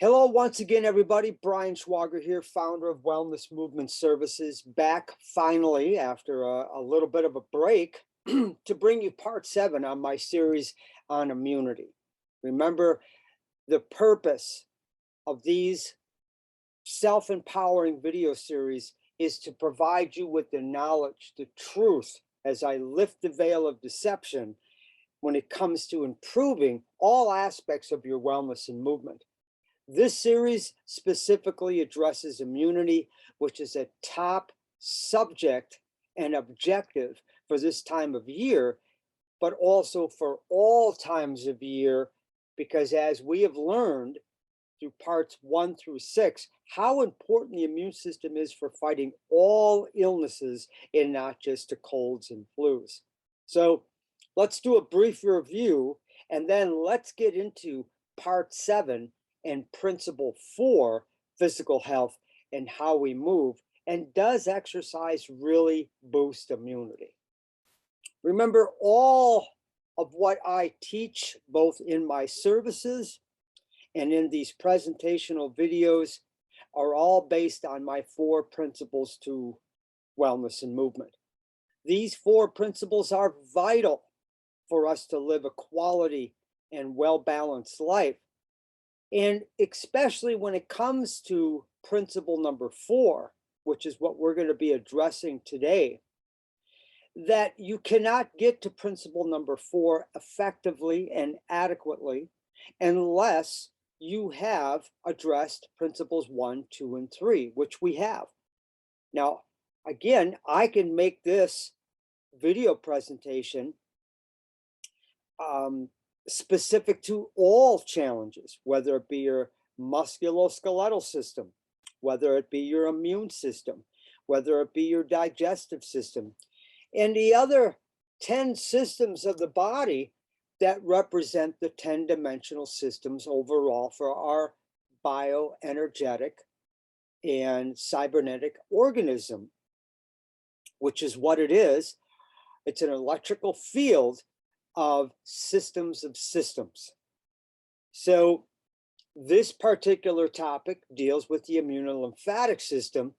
Hello, once again, everybody. Brian Schwager here, founder of Wellness Movement Services, back finally after a little bit of a break to bring you part 7 on my series on immunity. Remember, the purpose of these self-empowering video series is to provide you with the knowledge, the truth, as I lift the veil of deception when it comes to improving all aspects of your wellness and movement. This series specifically addresses immunity, which is a top subject and objective for this time of year, but also for all times of year, because as we have learned through parts 1 through 6, how important the immune system is for fighting all illnesses and not just the colds and flus. So let's do a brief review, and then let's get into part 7 and principle 4, physical health and how we move. And does exercise really boost immunity? Remember, all of what I teach, both in my services and in these presentational videos, are all based on my 4 principles to wellness and movement. These 4 principles are vital for us to live a quality and well-balanced life. And especially when it comes to principle number 4, which is what we're going to be addressing today, that you cannot get to principle number 4 effectively and adequately unless you have addressed principles 1, 2, and 3, which we have. Now, again, I can make this video presentation specific to all challenges, whether it be your musculoskeletal system, whether it be your immune system, whether it be your digestive system, and the other 10 systems of the body that represent the 10-dimensional systems overall for our bioenergetic and cybernetic organism, which is what it is. It's an electrical field of systems of systems. So this particular topic deals with the immunolymphatic system,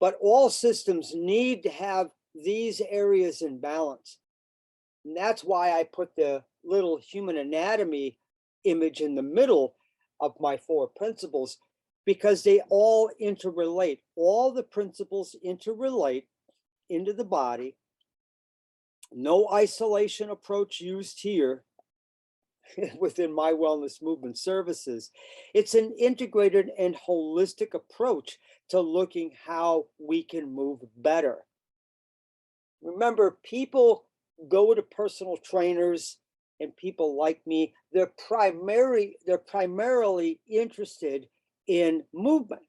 but all systems need to have these areas in balance. And that's why I put the little human anatomy image in the middle of my 4 principles, because they all interrelate. All the principles interrelate into the body. No isolation approach used here within my wellness movement services. It's an integrated and holistic approach to looking how we can move better. Remember, people go to personal trainers and people like me, they're primarily interested in movement.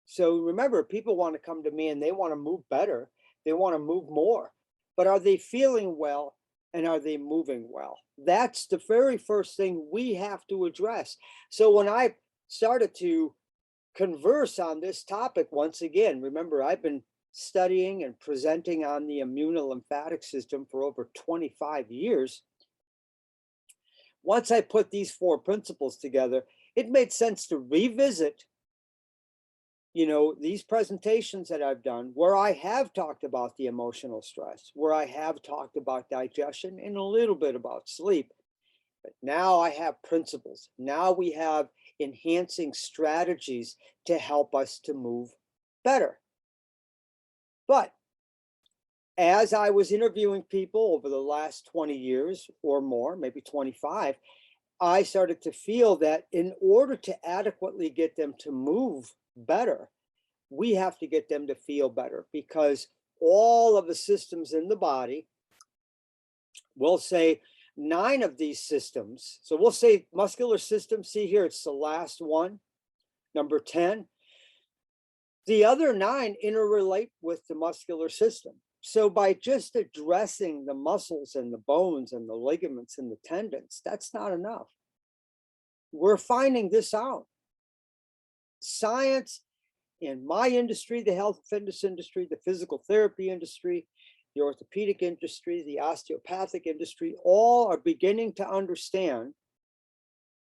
So remember, people want to come to me and they want to move better. They want to move more. But are they feeling well and are they moving well? That's the very first thing we have to address. So when I started to converse on this topic, once again, remember, I've been studying and presenting on the immunolymphatic system for over 25 years. Once I put these 4 principles together, it made sense to revisit these presentations that I've done where I have talked about the emotional stress, where I have talked about digestion and a little bit about sleep. But now I have principles. Now we have enhancing strategies to help us to move better. But as I was interviewing people over the last 20 years or more, maybe 25, I started to feel that in order to adequately get them to move better, we have to get them to feel better, because all of the systems in the body, we'll say 9 of these systems. So we'll say muscular system, see here, it's the last one, number 10. The other 9 interrelate with the muscular system. So by just addressing the muscles and the bones and the ligaments and the tendons, that's not enough. We're finding this out. Science in my industry, the health and fitness industry, the physical therapy industry, the orthopedic industry, the osteopathic industry, all are beginning to understand,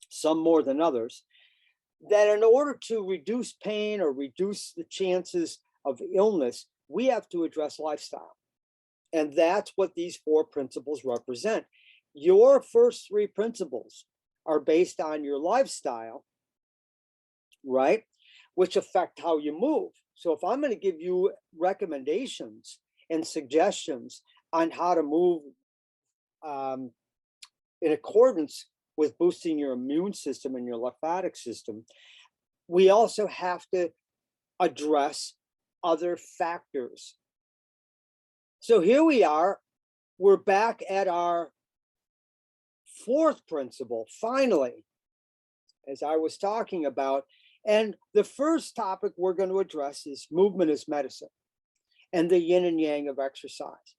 some more than others, that in order to reduce pain or reduce the chances of illness, we have to address lifestyle. And that's what these 4 principles represent. Your first 3 principles are based on your lifestyle, right? Which affect how you move. So if I'm going to give you recommendations and suggestions on how to move in accordance with boosting your immune system and your lymphatic system, we also have to address other factors. So here we are, we're back at our 4th principle, finally, as I was talking about. And the first topic we're going to address is movement is medicine and the yin and yang of exercise.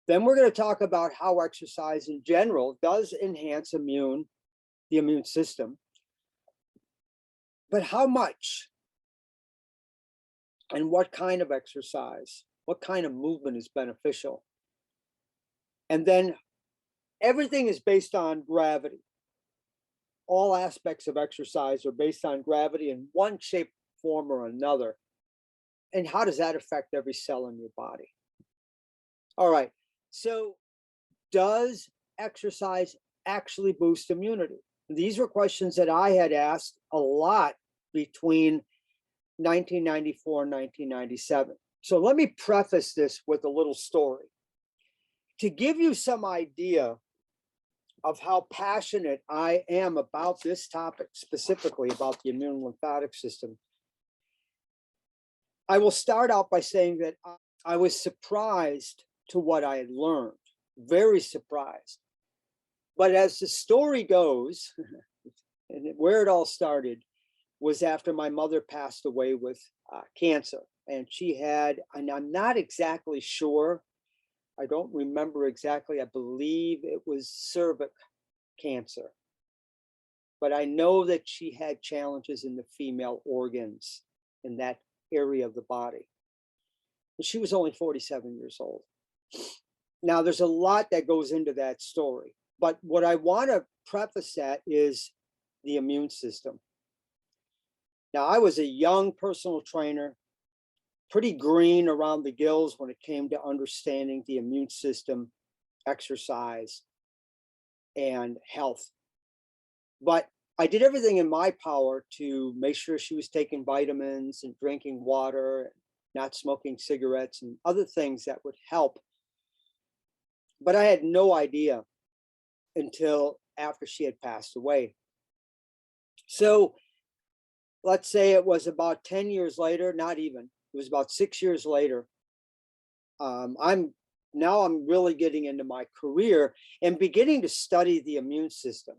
Then we're going to talk about how exercise in general does enhance the immune system, but how much and what kind of exercise, what kind of movement is beneficial. And then everything is based on gravity. All aspects of exercise are based on gravity in one shape, form, or another. And how does that affect every cell in your body? All right, so does exercise actually boost immunity? These were questions that I had asked a lot between 1994 and 1997. So let me preface this with a little story to give you some idea of how passionate I am about this topic, specifically about the immune lymphatic system. I will start out by saying that I was surprised to what I had learned, very surprised. But as the story goes, and where it all started was after my mother passed away with cancer. And she had, and I'm not exactly sure, I don't remember exactly, I believe it was cervic cancer. But I know that she had challenges in the female organs in that area of the body. And she was only 47 years old. Now, there's a lot that goes into that story. But what I want to preface that is the immune system. Now, I was a young personal trainer, pretty green around the gills when it came to understanding the immune system, exercise, and health. But I did everything in my power to make sure she was taking vitamins and drinking water, and not smoking cigarettes and other things that would help. But I had no idea until after she had passed away. So let's say it was about 10 years later, not even, it was about 6 years later. I'm really getting into my career and beginning to study the immune system.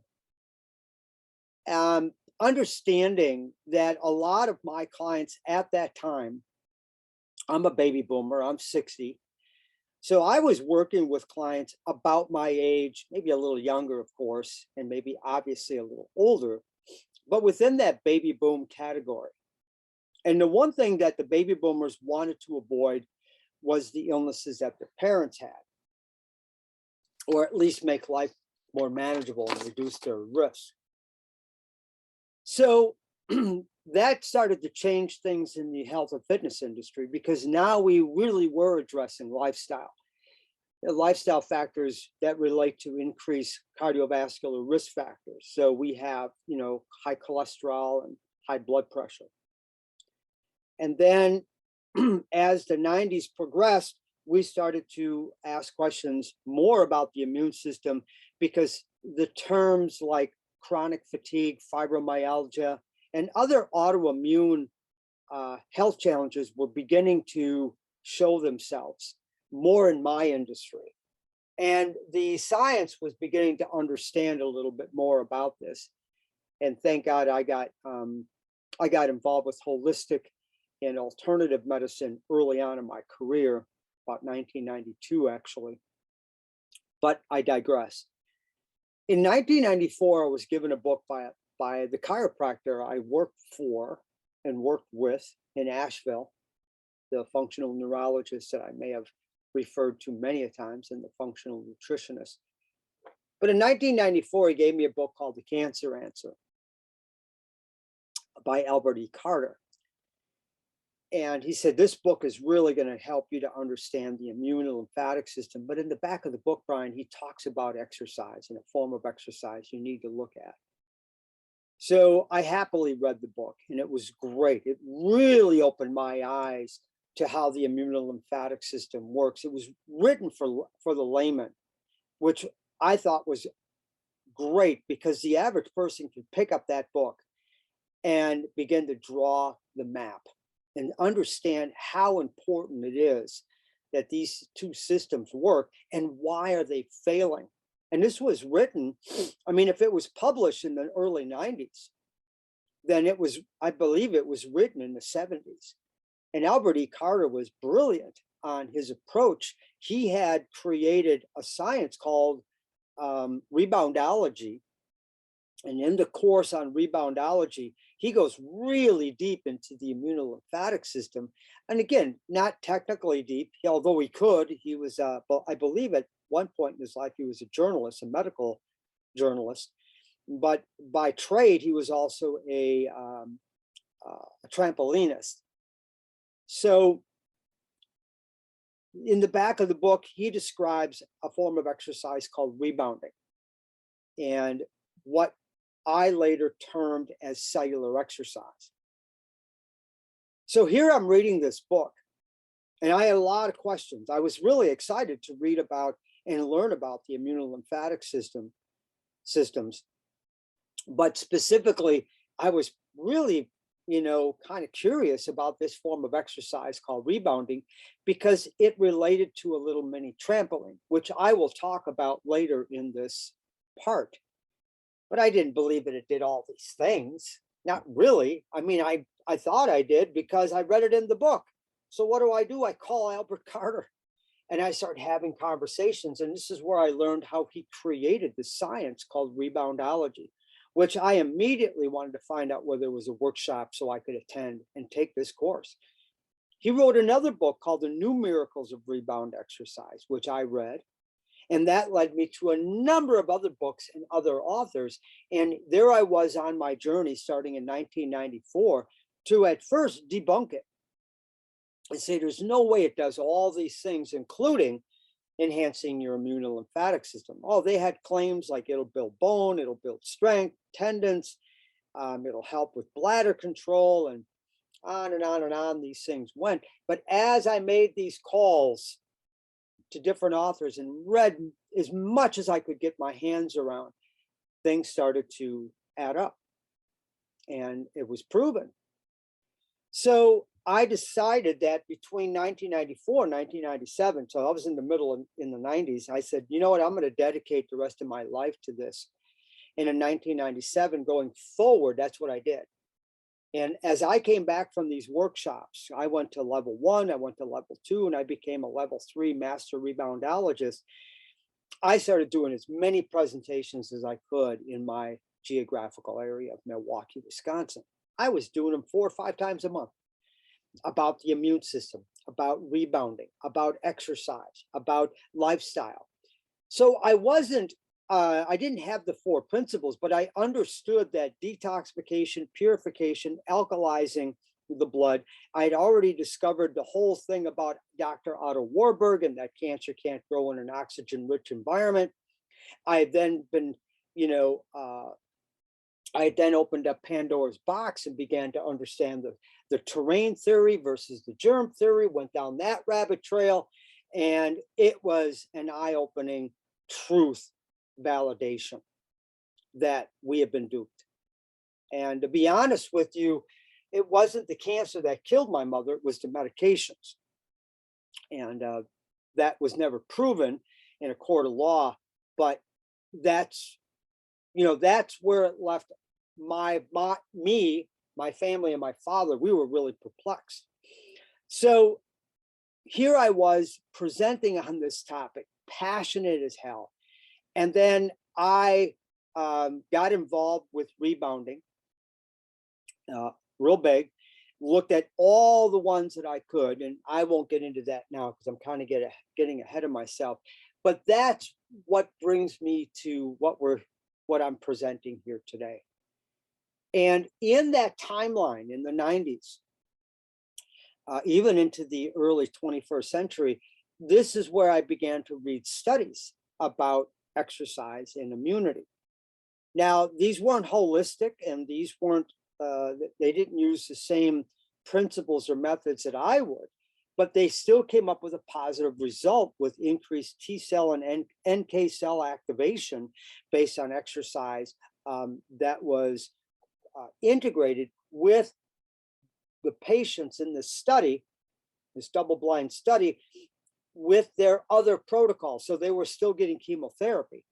Understanding that a lot of my clients at that time, I'm a baby boomer, I'm 60. So I was working with clients about my age, maybe a little younger, of course, and maybe obviously a little older, but within that baby boom category. And the one thing that the baby boomers wanted to avoid was the illnesses that their parents had, or at least make life more manageable and reduce their risk. So that started to change things in the health and fitness industry, because now we really were addressing lifestyle, the lifestyle factors that relate to increased cardiovascular risk factors. So we have, high cholesterol and high blood pressure. And then as the 90s progressed, we started to ask questions more about the immune system, because the terms like chronic fatigue, fibromyalgia, and other autoimmune health challenges were beginning to show themselves more in my industry. And the science was beginning to understand a little bit more about this. And thank God I got involved with holistic and alternative medicine early on in my career, about 1992, actually. But I digress. In 1994, I was given a book by the chiropractor I worked for and worked with in Asheville, the functional neurologist that I may have referred to many a times, and the functional nutritionist. But in 1994, he gave me a book called The Cancer Answer. by Albert E. Carter. And he said, this book is really going to help you to understand the immune and lymphatic system. But in the back of the book, Brian, he talks about exercise and a form of exercise you need to look at. So I happily read the book, and it was great. It really opened my eyes to how the immune and lymphatic system works. It was written for the layman, which I thought was great, because the average person could pick up that book and begin to draw the map and understand how important it is that these two systems work and why are they failing. And this was written, I mean, if it was published in the early 90s, then it was, I believe it was written in the 70s. And Albert E. Carter was brilliant on his approach. He had created a science called reboundology. And in the course on reboundology, he goes really deep into the immunolymphatic system. And again, not technically deep, although he could. He was, I believe at one point in his life, he was a journalist, a medical journalist. But by trade, he was also a trampolinist. So in the back of the book, he describes a form of exercise called rebounding, and what I later termed as cellular exercise. So here I'm reading this book, and I had a lot of questions. I was really excited to read about and learn about the immunolymphatic systems. But specifically, I was really, kind of curious about this form of exercise called rebounding, because it related to a little mini trampoline, which I will talk about later in this part. But I didn't believe that it did all these things. Not really. I mean, I thought I did because I read it in the book. So what do? I call Albert Carter, and I start having conversations. And this is where I learned how he created the science called reboundology, which I immediately wanted to find out whether there was a workshop so I could attend and take this course. He wrote another book called The New Miracles of Rebound Exercise, which I read. And that led me to a number of other books and other authors. And there I was on my journey starting in 1994 to at first debunk it and say there's no way it does all these things, including enhancing your immune and lymphatic system. Oh, they had claims like it'll build bone, it'll build strength, tendons, it'll help with bladder control, and on and on and on these things went. But as I made these calls to different authors and read as much as I could get my hands around, things started to add up, and it was proven. So I decided that between 1994 and 1997, so I was in the middle in the 90s, I said, you know what, I'm going to dedicate the rest of my life to this. And in 1997, going forward, that's what I did. And as I came back from these workshops, I went to level 1, I went to level 2, and I became a level 3 master reboundologist. I started doing as many presentations as I could in my geographical area of Milwaukee, Wisconsin. I was doing them 4 or 5 times a month, about the immune system, about rebounding, about exercise, about lifestyle. So I didn't have the 4 principles, but I understood that detoxification, purification, alkalizing the blood. I had already discovered the whole thing about Dr. Otto Warburg and that cancer can't grow in an oxygen-rich environment. I had then been, I then opened up Pandora's box and began to understand the terrain theory versus the germ theory, went down that rabbit trail, and it was an eye-opening truth validation that we have been duped. And to be honest with you, it wasn't the cancer that killed my mother, it was the medications. And that was never proven in a court of law, but that's where it left me, my family, and my father. We were really perplexed. So here I was presenting on this topic, passionate as hell. And then I got involved with rebounding, real big, looked at all the ones that I could, and I won't get into that now because I'm kind of getting ahead of myself. But that's what brings me to what I'm presenting here today. And in that timeline in the 90s, even into the early 21st century, this is where I began to read studies about exercise and immunity. Now, these weren't holistic, and these weren't, they didn't use the same principles or methods that I would, but they still came up with a positive result with increased T cell and NK cell activation based on exercise that was integrated with the patients in this study, this double-blind study, with their other protocols. So they were still getting chemotherapy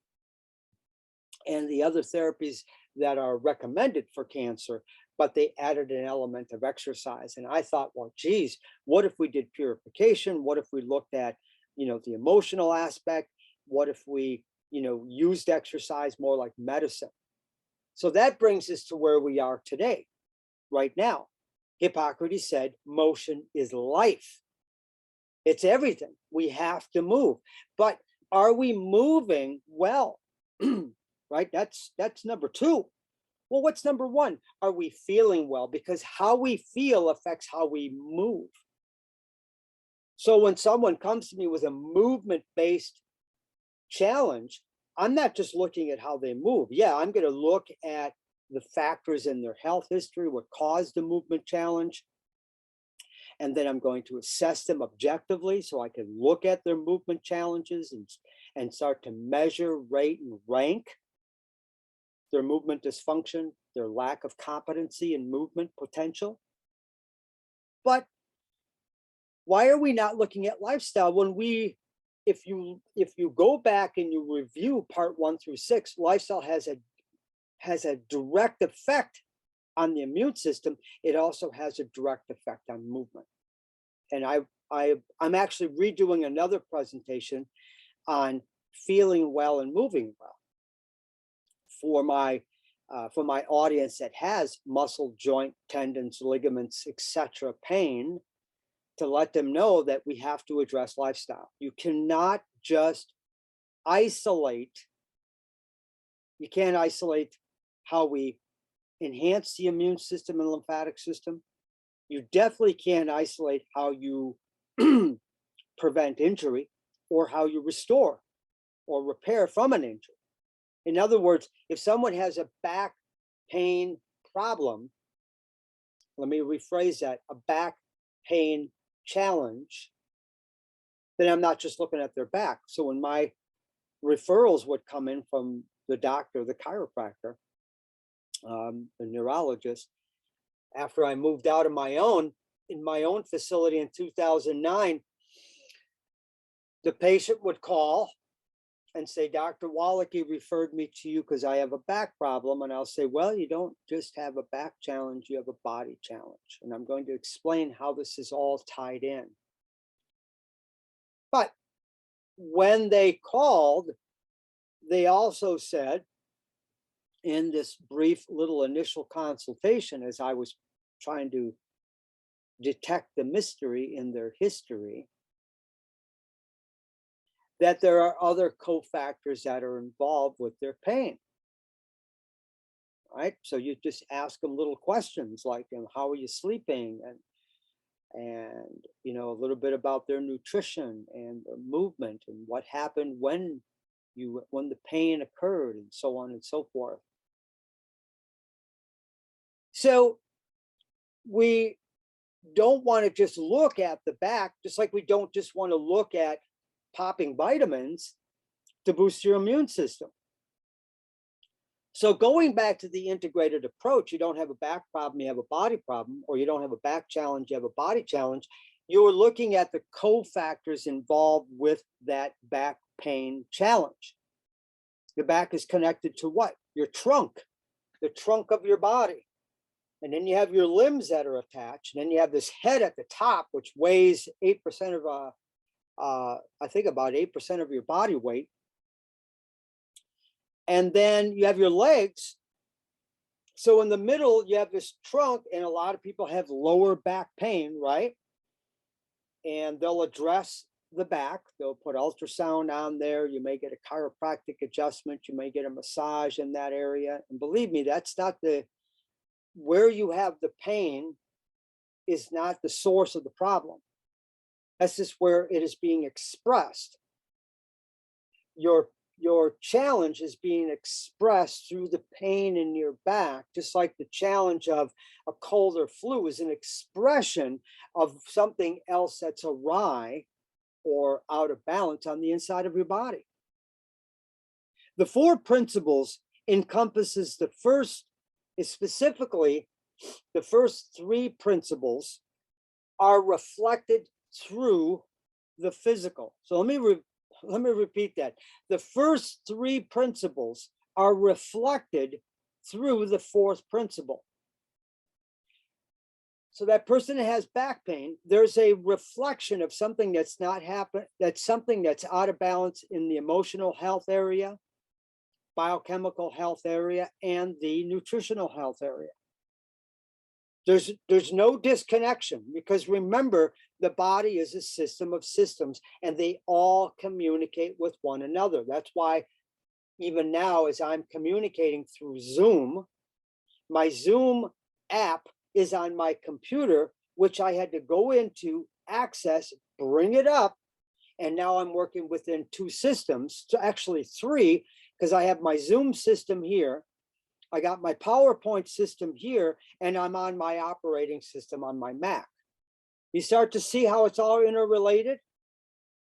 and the other therapies that are recommended for cancer, but they added an element of exercise. And I thought, well, geez, what if we did purification? What if we looked at, the emotional aspect? What if we, used exercise more like medicine? So that brings us to where we are today, right now. Hippocrates said, motion is life. It's everything. We have to move. But are we moving well? Right? That's number two. Well, what's number one? Are we feeling well? Because how we feel affects how we move. So when someone comes to me with a movement-based challenge, I'm not just looking at how they move. Yeah, I'm going to look at the factors in their health history, what caused the movement challenge. And then I'm going to assess them objectively so I can look at their movement challenges and start to measure, rate, and rank their movement dysfunction, their lack of competency and movement potential. But why are we not looking at lifestyle when if you go back and you review part 1 through 6, lifestyle has a direct effect on the immune system. It also has a direct effect on movement. And I'm actually redoing another presentation on feeling well and moving well for my audience that has muscle, joint, tendons, ligaments, etc. pain, to let them know that we have to address lifestyle. You cannot just isolate. You can't isolate how we enhance the immune system and lymphatic system. You definitely can't isolate how you prevent injury or how you restore or repair from an injury. In other words, if someone has a back pain problem, let me rephrase that, a back pain challenge, then I'm not just looking at their back. So when my referrals would come in from the doctor, the chiropractor, the neurologist, after I moved out of in my own facility in 2009, the patient would call and say, Dr. Wallachy referred me to you because I have a back problem. And I'll say, well, you don't just have a back challenge, you have a body challenge. And I'm going to explain how this is all tied in. But when they called, they also said, in this brief little initial consultation, as I was trying to detect the mystery in their history, that there are other cofactors that are involved with their pain. Right? So you just ask them little questions like, how are you sleeping? And a little bit about their nutrition and their movement and what happened when the pain occurred, and so on and so forth. So we don't want to just look at the back, just like we don't just want to look at popping vitamins to boost your immune system. So going back to the integrated approach, you don't have a back problem, you have a body problem, or you don't have a back challenge, you have a body challenge. You're looking at the cofactors involved with that back pain challenge. The back is connected to what? Your trunk, the trunk of your body. And then you have your limbs that are attached. And then you have this head at the top, which weighs 8% of, I think about 8% of your body weight. And then you have your legs. So in the middle, you have this trunk, and a lot of people have lower back pain, right? And they'll address the back. They'll put ultrasound on there. You may get a chiropractic adjustment. You may get a massage in that area. And believe me, that's not the where you have the pain is not the source of the problem. That's just where it is being expressed. Your challenge is being expressed through the pain in your back, just like the challenge of a cold or flu is an expression of something else that's awry or out of balance on the inside of your body. The four principles encompasses the first, is specifically the first three principles are reflected through the physical. So let me repeat that. The first three principles are reflected through the fourth principle. So that person that has back pain, there's a reflection of something that's not happening, that's something that's out of balance in the emotional health area, biochemical health area, and the nutritional health area. There's no disconnection, because remember, the body is a system of systems and they all communicate with one another. That's why even now, as I'm communicating through Zoom, my Zoom app is on my computer, which I had to go into, access, bring it up. And now I'm working within two systems, so actually three, because I have my Zoom system here. I got my PowerPoint system here, and I'm on my operating system on my Mac. You start to see how it's all interrelated?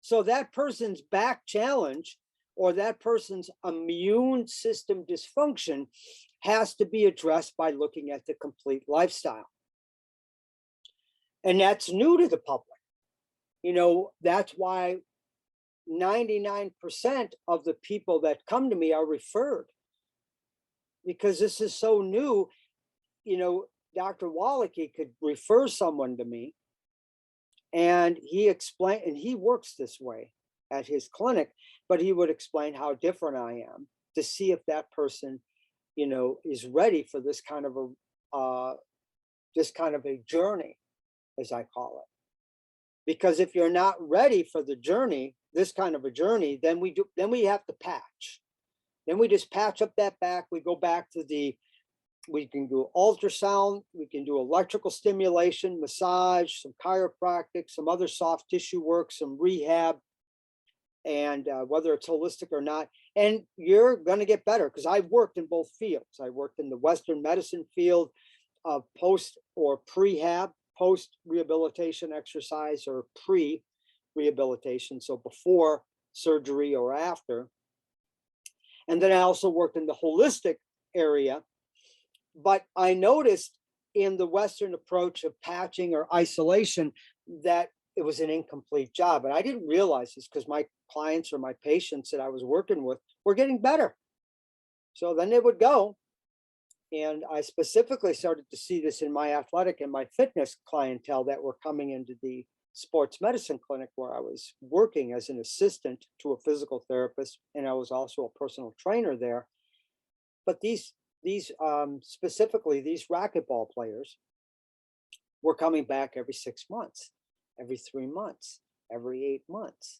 So that person's back challenge or that person's immune system dysfunction has to be addressed by looking at the complete lifestyle. And that's new to the public. You know, that's why 99% of the people that come to me are referred, because this is so new. You know, Dr. Wallachy could refer someone to me, and he explained, and he works this way at his clinic, but he would explain how different I am to see if that person, you know, is ready for this kind of a journey, as I call it. Because if you're not ready for the journey, this kind of a journey, then we have to patch. Then we just patch up that back. We go back to we can do ultrasound, we can do electrical stimulation, massage, some chiropractic, some other soft tissue work, some rehab, and whether it's holistic or not. And you're going to get better, because I've worked in both fields. I worked in the Western medicine field of post or prehab, post rehabilitation exercise, or pre-rehabilitation, so before surgery or after. And then I also worked in the holistic area. But I noticed in the Western approach of patching or isolation that it was an incomplete job. And I didn't realize this, because my clients or my patients that I was working with were getting better. So then they would go. And I specifically started to see this in my athletic and my fitness clientele that were coming into the sports medicine clinic, where I was working as an assistant to a physical therapist, and I was also a personal trainer there. But these specifically these racquetball players were coming back every 6 months, every 3 months, every 8 months.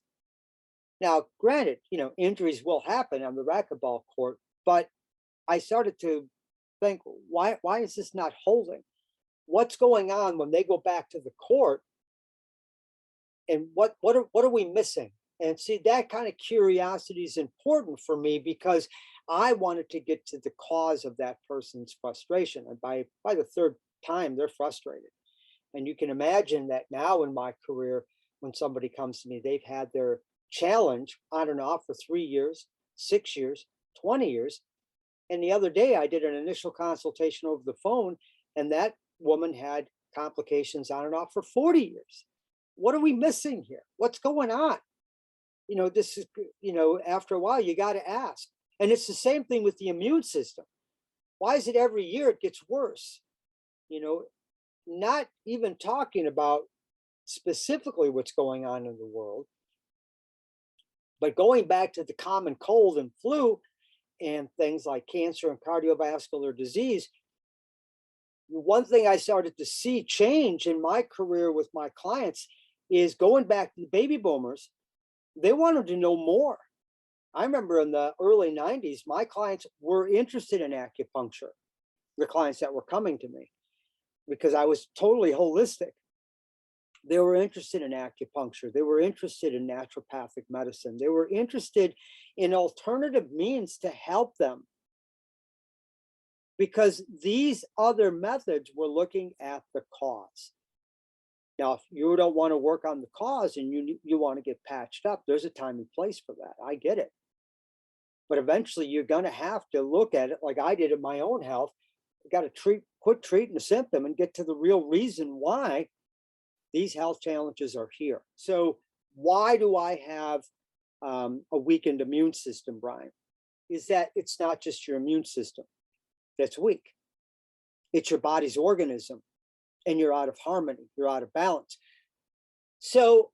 Now, granted, you know, injuries will happen on the racquetball court, but I started to think, why is this not holding? What's going on when they go back to the court? And what are we missing? And see, that kind of curiosity is important for me, because I wanted to get to the cause of that person's frustration. And by the third time, they're frustrated. And you can imagine that now in my career, when somebody comes to me, they've had their challenge on and off for 3 years, 6 years, 20 years. And the other day, I did an initial consultation over the phone, and that woman had complications on and off for 40 years. What are we missing here? What's going on? You know, this is, you know, after a while, you got to ask. And it's the same thing with the immune system. Why is it every year it gets worse? You know, not even talking about specifically what's going on in the world, but going back to the common cold and flu and things like cancer and cardiovascular disease. One thing I started to see change in my career with my clients is going back to the baby boomers. They wanted to know more. I remember in the early 90s, my clients were interested in acupuncture. the clients that were coming to me, because I was totally holistic. They were interested in acupuncture. They were interested in naturopathic medicine. They were interested in alternative means to help them, because these other methods were looking at the cause. Now, if you don't want to work on the cause and you want to get patched up, there's a time and place for that. I get it. But eventually you're going to have to look at it like I did in my own health. You got to quit treating the symptom and get to the real reason why these health challenges are here. So why do I have a weakened immune system, Brian? Is that it's not just your immune system that's weak. It's your body's organism, and you're out of harmony, you're out of balance. So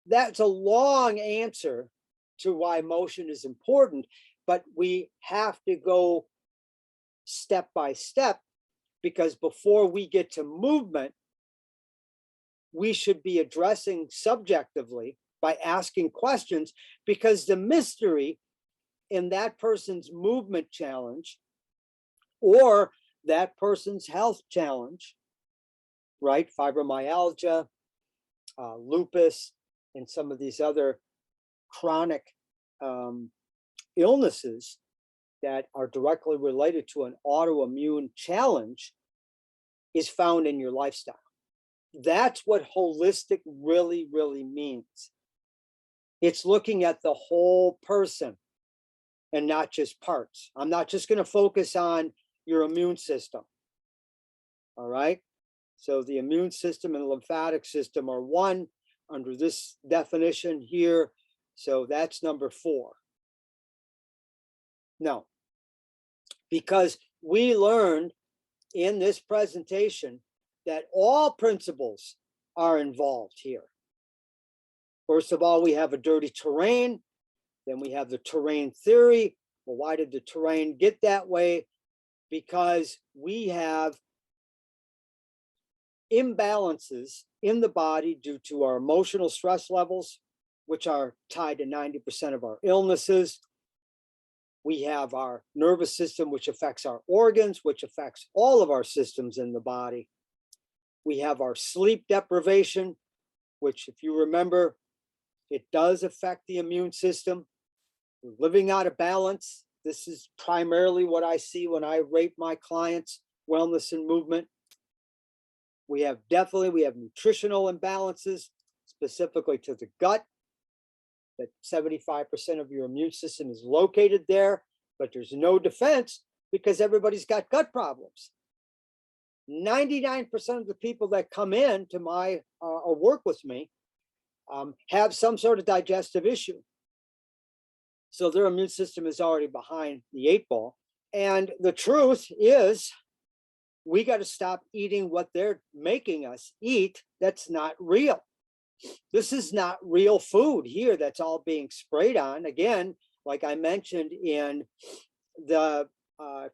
that's a long answer to why motion is important, but we have to go step by step, because before we get to movement, we should be addressing subjectively by asking questions, because the mystery in that person's movement challenge or that person's health challenge, right? Fibromyalgia, lupus, and some of these other chronic illnesses that are directly related to an autoimmune challenge is found in your lifestyle. That's what holistic really, really means. It's looking at the whole person and not just parts. I'm not just going to focus on your immune system. All right. So the immune system and the lymphatic system are one under this definition here. So that's number 4. No, because we learned in this presentation that all principles are involved here. First of all, we have a dirty terrain. Then we have the terrain theory. Well, why did the terrain get that way? Because we have imbalances in the body due to our emotional stress levels, which are tied to 90% of our illnesses. We have our nervous system, which affects our organs, which affects all of our systems in the body. We have our sleep deprivation, which, if you remember, it does affect the immune system. We're living out of balance. This is primarily what I see when I rate my clients' wellness and movement. We have nutritional imbalances, specifically to the gut, that 75% of your immune system is located there, but there's no defense because everybody's got gut problems. 99% of the people that come in to my or work with me have some sort of digestive issue. So their immune system is already behind the 8 ball. And the truth is, we got to stop eating what they're making us eat. That's not real. This is not real food here that's all being sprayed on. Again, like I mentioned in the,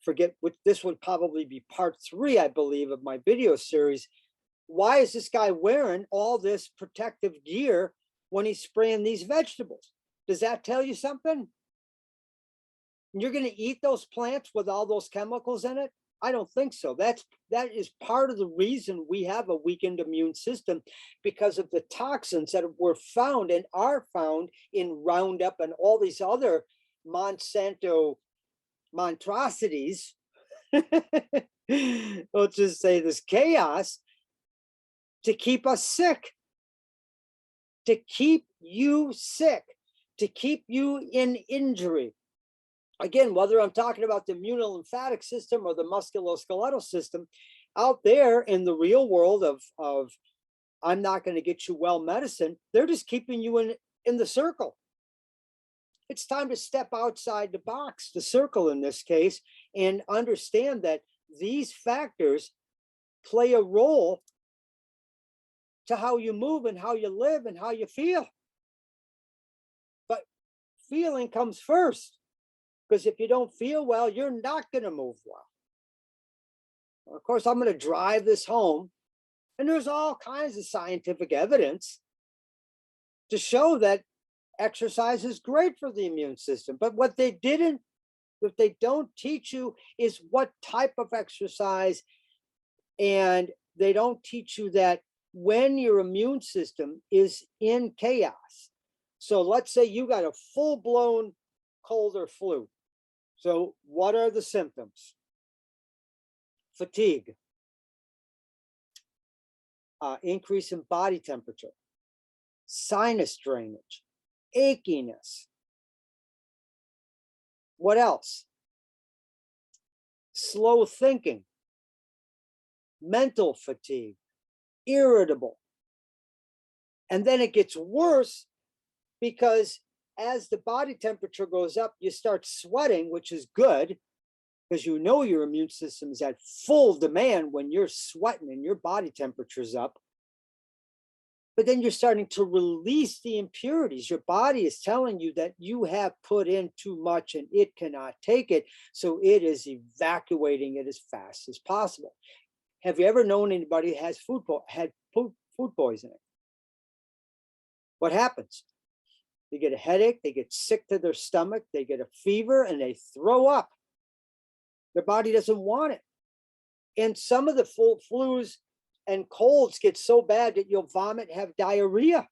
forget what, this would probably be part 3, I believe, of my video series. Why is this guy wearing all this protective gear when he's spraying these vegetables? Does that tell you something? You're going to eat those plants with all those chemicals in it? I don't think so. That is part of the reason we have a weakened immune system, because of the toxins that were found and are found in Roundup and all these other Monsanto monstrosities. Let's just say this chaos to keep us sick, to keep you sick, to keep you in injury. Again, whether I'm talking about the immunolymphatic system or the musculoskeletal system, out there in the real world of I'm not going to get you well medicine, they're just keeping you in the circle. It's time to step outside the box, the circle in this case, and understand that these factors play a role to how you move and how you live and how you feel. But feeling comes first. Because if you don't feel well, you're not going to move well. Of course, I'm going to drive this home. And there's all kinds of scientific evidence to show that exercise is great for the immune system. But what they didn't What they don't teach you is what type of exercise, and they don't teach you that when your immune system is in chaos. So let's say you got a full-blown cold or flu. So what are the symptoms? Fatigue, increase in body temperature, sinus drainage, achiness. What else? Slow thinking, mental fatigue, irritable. And then it gets worse because as the body temperature goes up, you start sweating, which is good because you know your immune system is at full demand when you're sweating and your body temperature's up. But then you're starting to release the impurities. Your body is telling you that you have put in too much and it cannot take it. So it is evacuating it as fast as possible. Have you ever known anybody who has food poisoning? What happens? They get a headache, they get sick to their stomach, they get a fever, and they throw up. Their body doesn't want it. And some of the flus and colds get so bad that you'll vomit, have diarrhea.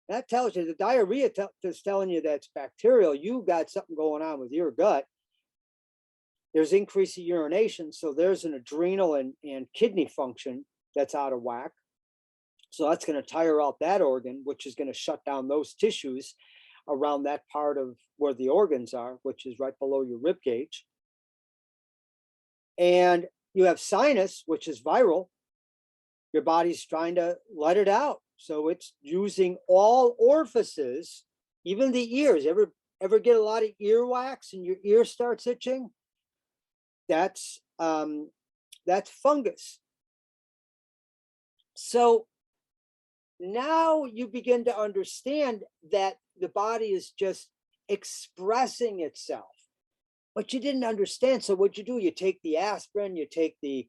That tells you the diarrhea is telling you that's bacterial. You got something going on with your gut. There's increase of urination. So there's an adrenal and kidney function that's out of whack. So that's going to tire out that organ, which is going to shut down those tissues around that part of where the organs are, which is right below your rib cage. And you have sinus, which is viral. Your body's trying to let it out. So it's using all orifices, even the ears. Ever get a lot of earwax and your ear starts itching? That's fungus. So now you begin to understand that the body is just expressing itself, but you didn't understand. So what you do, you take the aspirin, you take the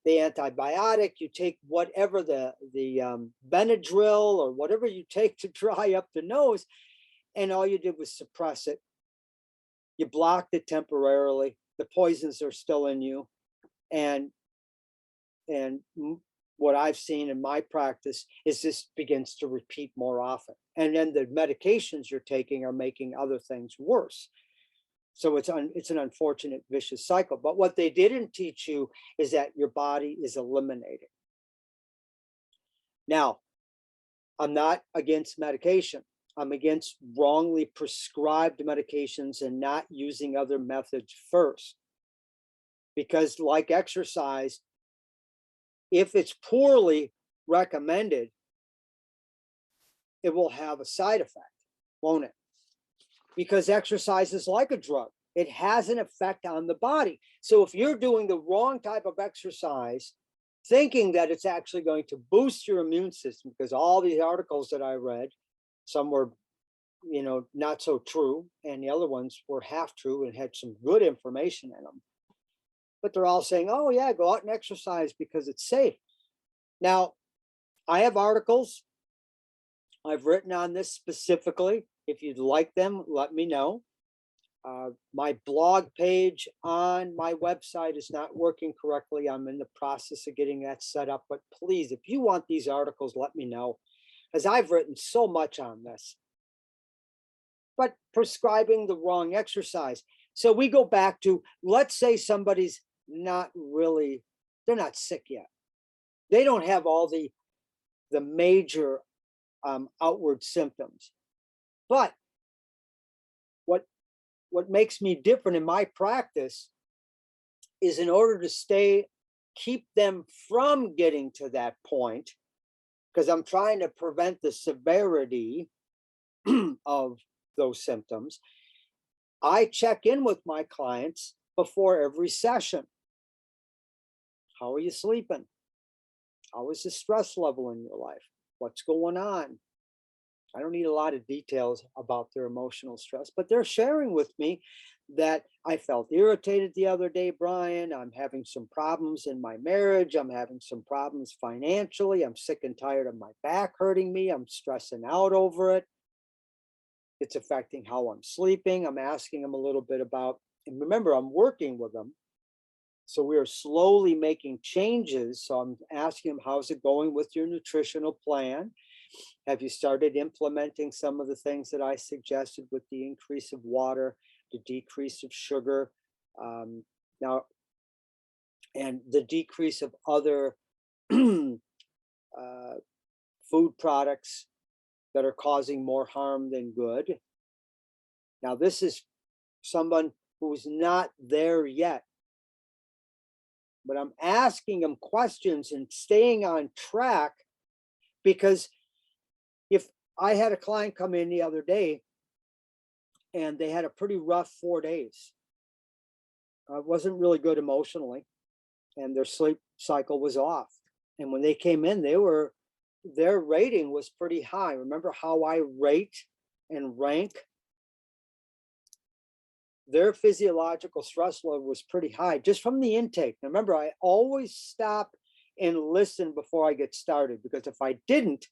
antibiotic, you take whatever the Benadryl or whatever you take to dry up the nose, and all you did was suppress it. You blocked it temporarily. The poisons are still in you, and what I've seen in my practice is this begins to repeat more often. And then the medications you're taking are making other things worse. So it's an unfortunate vicious cycle. But what they didn't teach you is that your body is eliminating. Now, I'm not against medication. I'm against wrongly prescribed medications and not using other methods first. Because like exercise, if it's poorly recommended, it will have a side effect, won't it? Because exercise is like a drug. It has an effect on the body. So if you're doing the wrong type of exercise, thinking that it's actually going to boost your immune system, because all these articles that I read, some were, not so true, and the other ones were half true and had some good information in them. But they're all saying, oh yeah, go out and exercise because it's safe. Now, I have articles I've written on this specifically. If you'd like them, let me know. My blog page on my website is not working correctly. I'm in the process of getting that set up. But please, if you want these articles, let me know, because I've written so much on this. But prescribing the wrong exercise. So we go back to, let's say somebody's they're not sick yet. They don't have all the major outward symptoms. But what makes me different in my practice is, in order to keep them from getting to that point, because I'm trying to prevent the severity of those symptoms, I check in with my clients before every session. How are you sleeping? How is the stress level in your life? What's going on? I don't need a lot of details about their emotional stress, but they're sharing with me that I felt irritated the other day, Brian. I'm having some problems in my marriage. I'm having some problems financially. I'm sick and tired of my back hurting me. I'm stressing out over it. It's affecting how I'm sleeping. I'm asking them a little bit about, and remember, I'm working with them. So we are slowly making changes. So I'm asking them, how's it going with your nutritional plan? Have you started implementing some of the things that I suggested with the increase of water, the decrease of sugar, now, and the decrease of other uh, food products that are causing more harm than good? Now, this is someone who's not there yet, but I'm asking them questions and staying on track, because if I had a client come in the other day and they had a pretty rough 4 days, it wasn't really good emotionally, and their sleep cycle was off. And when they came in, their rating was pretty high. Remember how I rate and rank? Their physiological stress load was pretty high just from the intake. Now, remember, I always stop and listen before I get started, because if I didn't,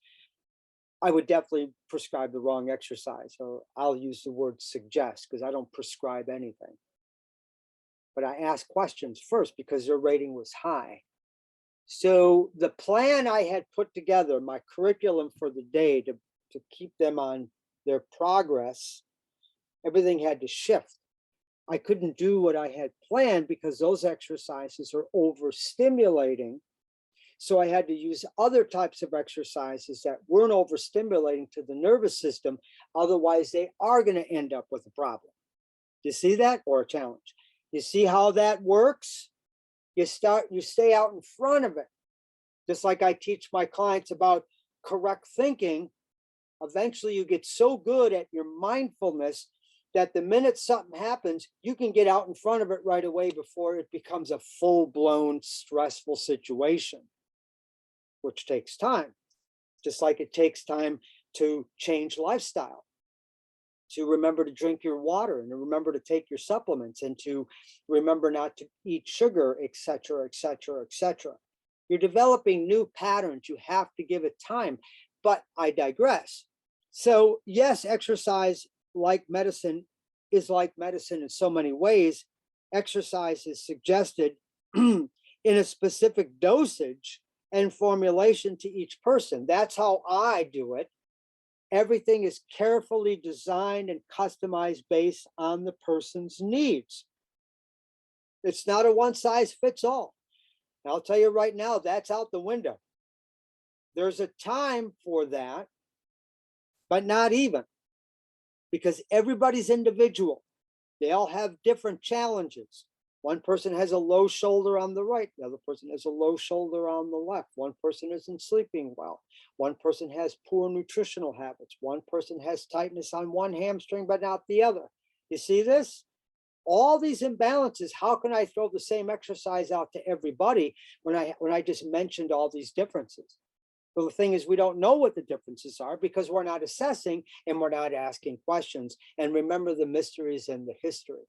I would definitely prescribe the wrong exercise, or I'll use the word suggest, because I don't prescribe anything. But I ask questions first because their rating was high. So the plan I had put together, my curriculum for the day to keep them on their progress, everything had to shift. I couldn't do what I had planned because those exercises are overstimulating. So I had to use other types of exercises that weren't overstimulating to the nervous system. Otherwise, they are going to end up with a problem. You see that? Or a challenge. You see how that works? You stay out in front of it. Just like I teach my clients about correct thinking, eventually you get so good at your mindfulness that the minute something happens, you can get out in front of it right away before it becomes a full-blown stressful situation, which takes time. Just like it takes time to change lifestyle, to remember to drink your water, and to remember to take your supplements, and to remember not to eat sugar, etc., etc., etc. You're developing new patterns. You have to give it time, but I digress. So yes, exercise, like medicine, is like medicine in so many ways. Exercise is suggested in a specific dosage and formulation to each person. That's how I do it. Everything is carefully designed and customized based on the person's needs. It's not a one size fits all. And I'll tell you right now, that's out the window. There's a time for that, but not even, because everybody's individual. They all have different challenges. One person has a low shoulder on the right. The other person has a low shoulder on the left. One person isn't sleeping well. One person has poor nutritional habits. One person has tightness on one hamstring, but not the other. You see this? All these imbalances. How can I throw the same exercise out to everybody when I just mentioned all these differences? Well, the thing is, we don't know what the differences are because we're not assessing and we're not asking questions. And remember the mysteries and the history.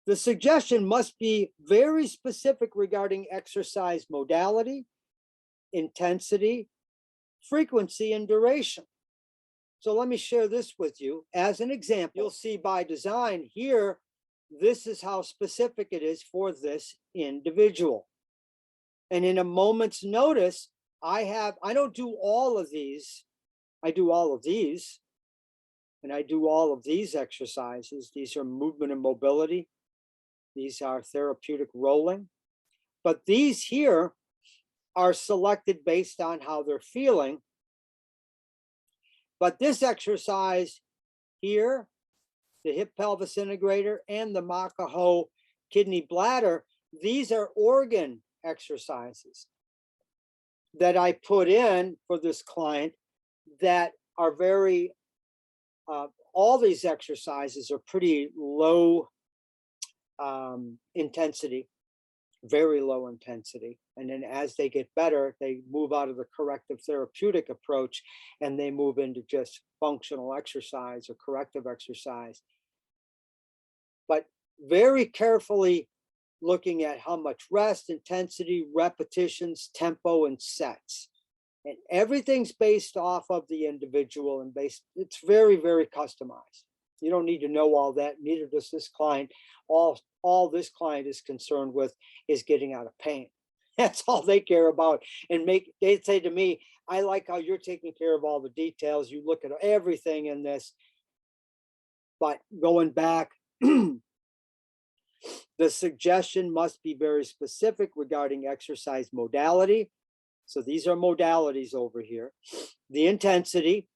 The suggestion must be very specific regarding exercise modality, intensity, frequency, and duration. So let me share this with you as an example. You'll see by design here, this is how specific it is for this individual. And in a moment's notice, I don't do all of these. I do all of these, and I do all of these exercises. These are movement and mobility. These are therapeutic rolling. But these here are selected based on how they're feeling. But this exercise here, the hip pelvis integrator and the Makaho kidney bladder, these are organ exercises that I put in for this client that are very, all these exercises are pretty low intensity, very low intensity. And then as they get better, they move out of the corrective therapeutic approach and they move into just functional exercise or corrective exercise. But very carefully looking at how much rest, intensity, repetitions, tempo, and sets. And everything's based off of the individual and it's very, very customized. You don't need to know all that. Neither does this client. All this client is concerned with is getting out of pain. That's all they care about. And they say to me, I like how you're taking care of all the details. You look at everything in this. But going back, the suggestion must be very specific regarding exercise modality. So these are modalities over here. The intensity,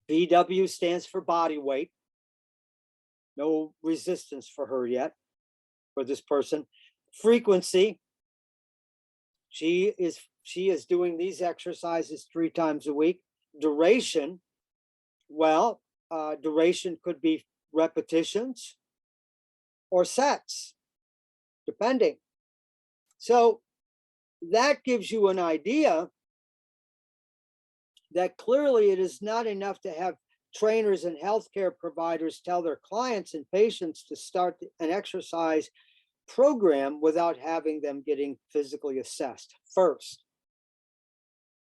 BW stands for body weight. No resistance for her yet, for this person. Frequency, she is doing these exercises 3 times a week. Duration, well, duration could be repetitions or sets, depending. So that gives you an idea that clearly it is not enough to have trainers and healthcare providers tell their clients and patients to start an exercise program without having them getting physically assessed first.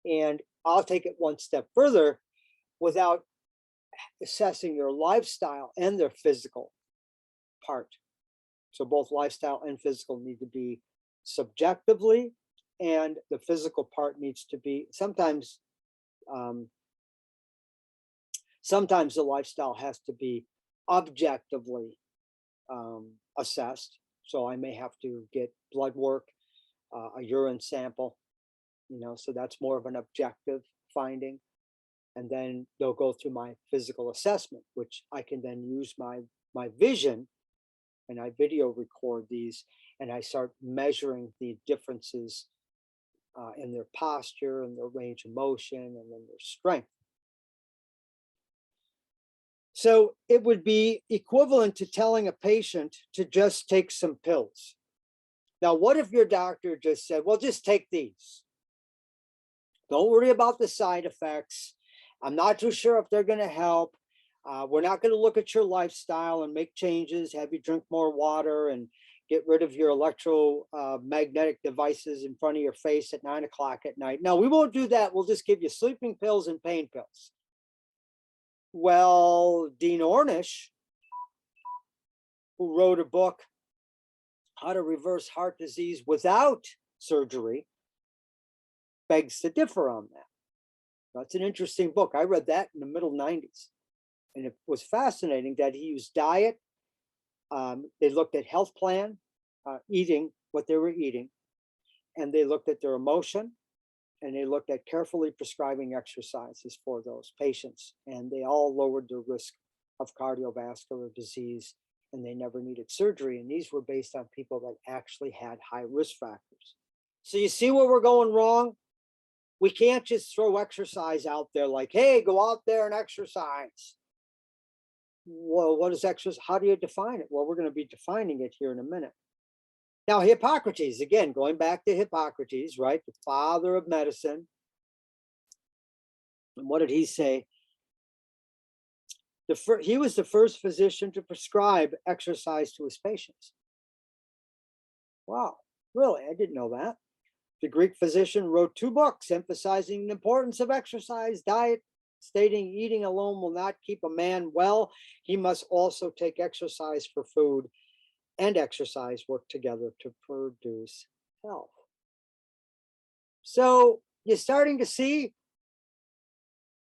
And I'll take it one step further, without assessing their lifestyle and their physical part. So both lifestyle and physical need to be subjectively, and the physical part needs to be sometimes the lifestyle has to be objectively assessed. So I may have to get blood work, a urine sample, so that's more of an objective finding. And then they'll go through my physical assessment, which I can then use my vision, and I video record these, and I start measuring the differences in their posture and their range of motion and then their strength. So it would be equivalent to telling a patient to just take some pills. Now, what if your doctor just said, well, just take these. Don't worry about the side effects. I'm not too sure if they're going to help. We're not going to look at your lifestyle and make changes, have you drink more water and get rid of your electromagnetic devices in front of your face at 9 o'clock at night. No, we won't do that. We'll just give you sleeping pills and pain pills. Well, Dean Ornish, who wrote a book, How to Reverse Heart Disease Without Surgery, begs to differ on that. That's an interesting book. I read that in the middle 90s. And it was fascinating that he used diet. They looked at health plan, eating, what they were eating. And they looked at their emotion. And they looked at carefully prescribing exercises for those patients. And they all lowered their risk of cardiovascular disease. And they never needed surgery. And these were based on people that actually had high risk factors. So you see where we're going wrong? We can't just throw exercise out there like, hey, go out there and exercise. Well, what is exercise? How do you define it? Well, we're going to be defining it here in a minute. Now, Hippocrates, again, going back to Hippocrates, right? The father of medicine. And what did he say? He was the first physician to prescribe exercise to his patients. Wow, really? I didn't know that. The Greek physician wrote 2 books emphasizing the importance of exercise, diet, stating eating alone will not keep a man well. He must also take exercise for food, and exercise work together to produce health. So you're starting to see,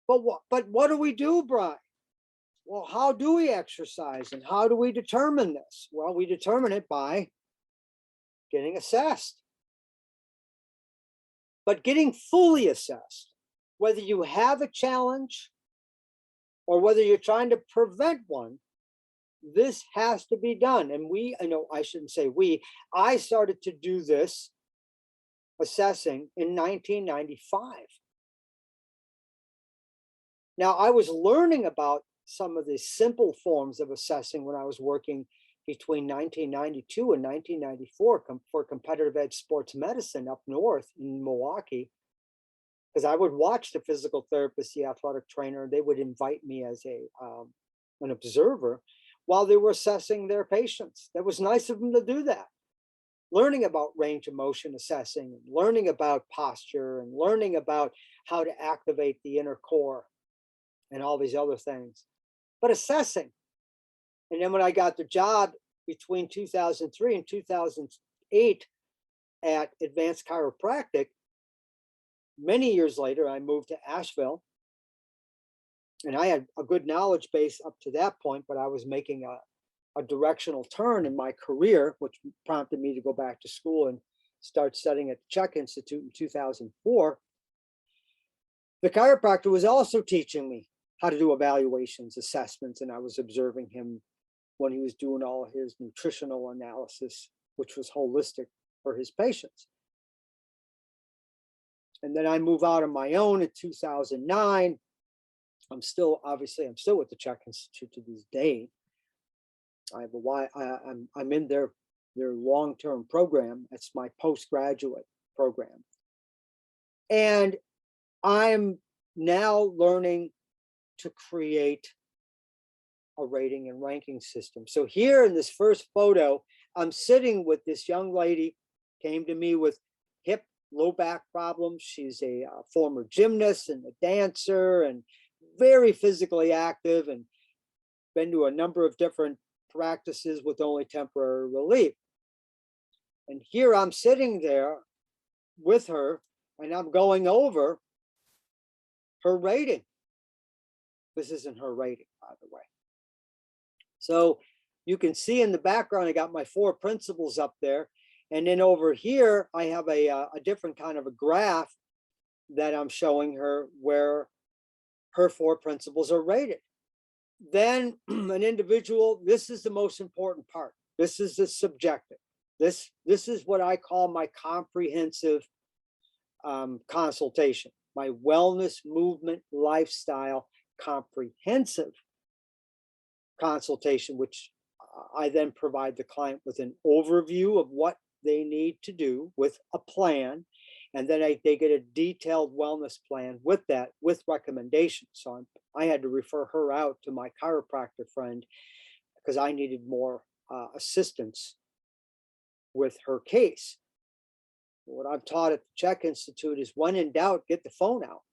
but what do we do, Brian? Well, how do we exercise and how do we determine this? Well, we determine it by getting assessed. But getting fully assessed, whether you have a challenge or whether you're trying to prevent one, this has to be done. And I started to do this assessing in 1995. Now, I was learning about some of the simple forms of assessing when I was working between 1992 and 1994 for competitive ed sports medicine up north in Milwaukee, because I would watch the physical therapist, the athletic trainer, and they would invite me as an observer while they were assessing their patients. That was nice of them to do that. Learning about range of motion assessing, and learning about posture, and learning about how to activate the inner core and all these other things. but assessing. And then when I got the job between 2003 and 2008 at Advanced Chiropractic, many years later, I moved to Asheville. And I had a good knowledge base up to that point, but I was making a directional turn in my career, which prompted me to go back to school and start studying at the Czech Institute in 2004. The chiropractor was also teaching me how to do evaluations, assessments, and I was observing him when he was doing all of his nutritional analysis, which was holistic for his patients. And then I moved out on my own in 2009. I'm still with the Czech Institute to this day. I have I'm in their long-term program. It's my postgraduate program. And I'm now learning to create a rating and ranking system. So here in this first photo, I'm sitting with this young lady, came to me with hip, low back problems. She's a former gymnast and a dancer and very physically active, and been to a number of different practices with only temporary relief. And here I'm sitting there with her, and I'm going over her rating. This isn't her rating, by the way. So you can see in the background, I got my 4 principles up there. And then over here, I have a different kind of a graph that I'm showing her where her 4 principles are rated. Then an individual, this is the most important part. This is the subjective. This is what I call my comprehensive consultation, my wellness, movement, lifestyle comprehensive consultation, which I then provide the client with an overview of what they need to do with a plan. And then they get a detailed wellness plan with that, with recommendations. So I had to refer her out to my chiropractor friend because I needed more assistance with her case. What I've taught at the Czech Institute is when in doubt, get the phone out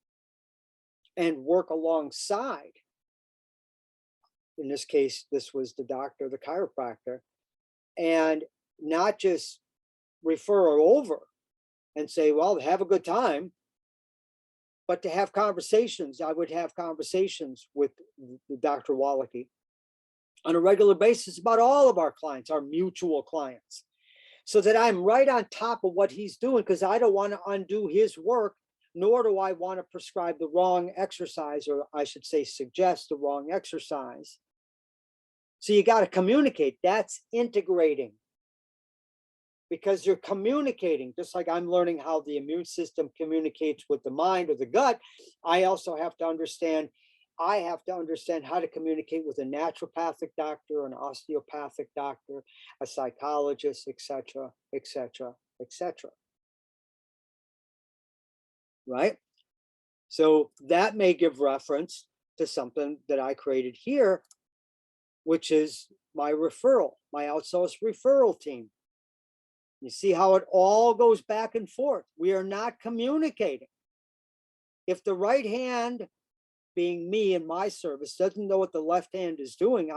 and work alongside. In this case, this was the doctor, the chiropractor, and not just refer her over and say, well, have a good time, but to have conversations. I would have conversations with Dr. Wallachy on a regular basis about all of our clients, our mutual clients, so that I'm right on top of what he's doing, because I don't want to undo his work, nor do I want to prescribe the wrong exercise, or I should say suggest the wrong exercise. So you got to communicate. That's integrating, because you're communicating. Just like I'm learning how the immune system communicates with the mind or the gut, I also have to understand, how to communicate with a naturopathic doctor, an osteopathic doctor, a psychologist, etc., etc., etc. Right? So that may give reference to something that I created here, which is my referral, my outsourced referral team. You see how it all goes back and forth. We are not communicating. If the right hand, being me in my service, doesn't know what the left hand is doing,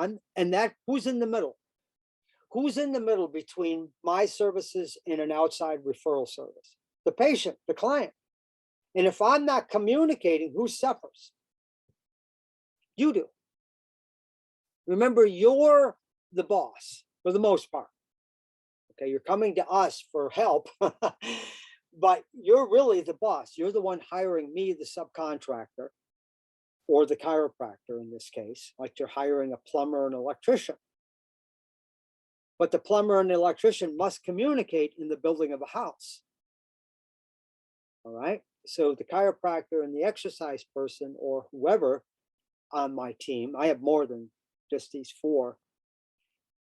who's in the middle? Who's in the middle between my services and an outside referral service? The patient, the client. And if I'm not communicating, who suffers? You do. Remember, you're the boss for the most part. Okay, you're coming to us for help, but you're really the boss. You're the one hiring me, the subcontractor, or the chiropractor in this case, like you're hiring a plumber and electrician. But the plumber and the electrician must communicate in the building of a house. All right. So the chiropractor and the exercise person, or whoever on my team, I have more than just these 4.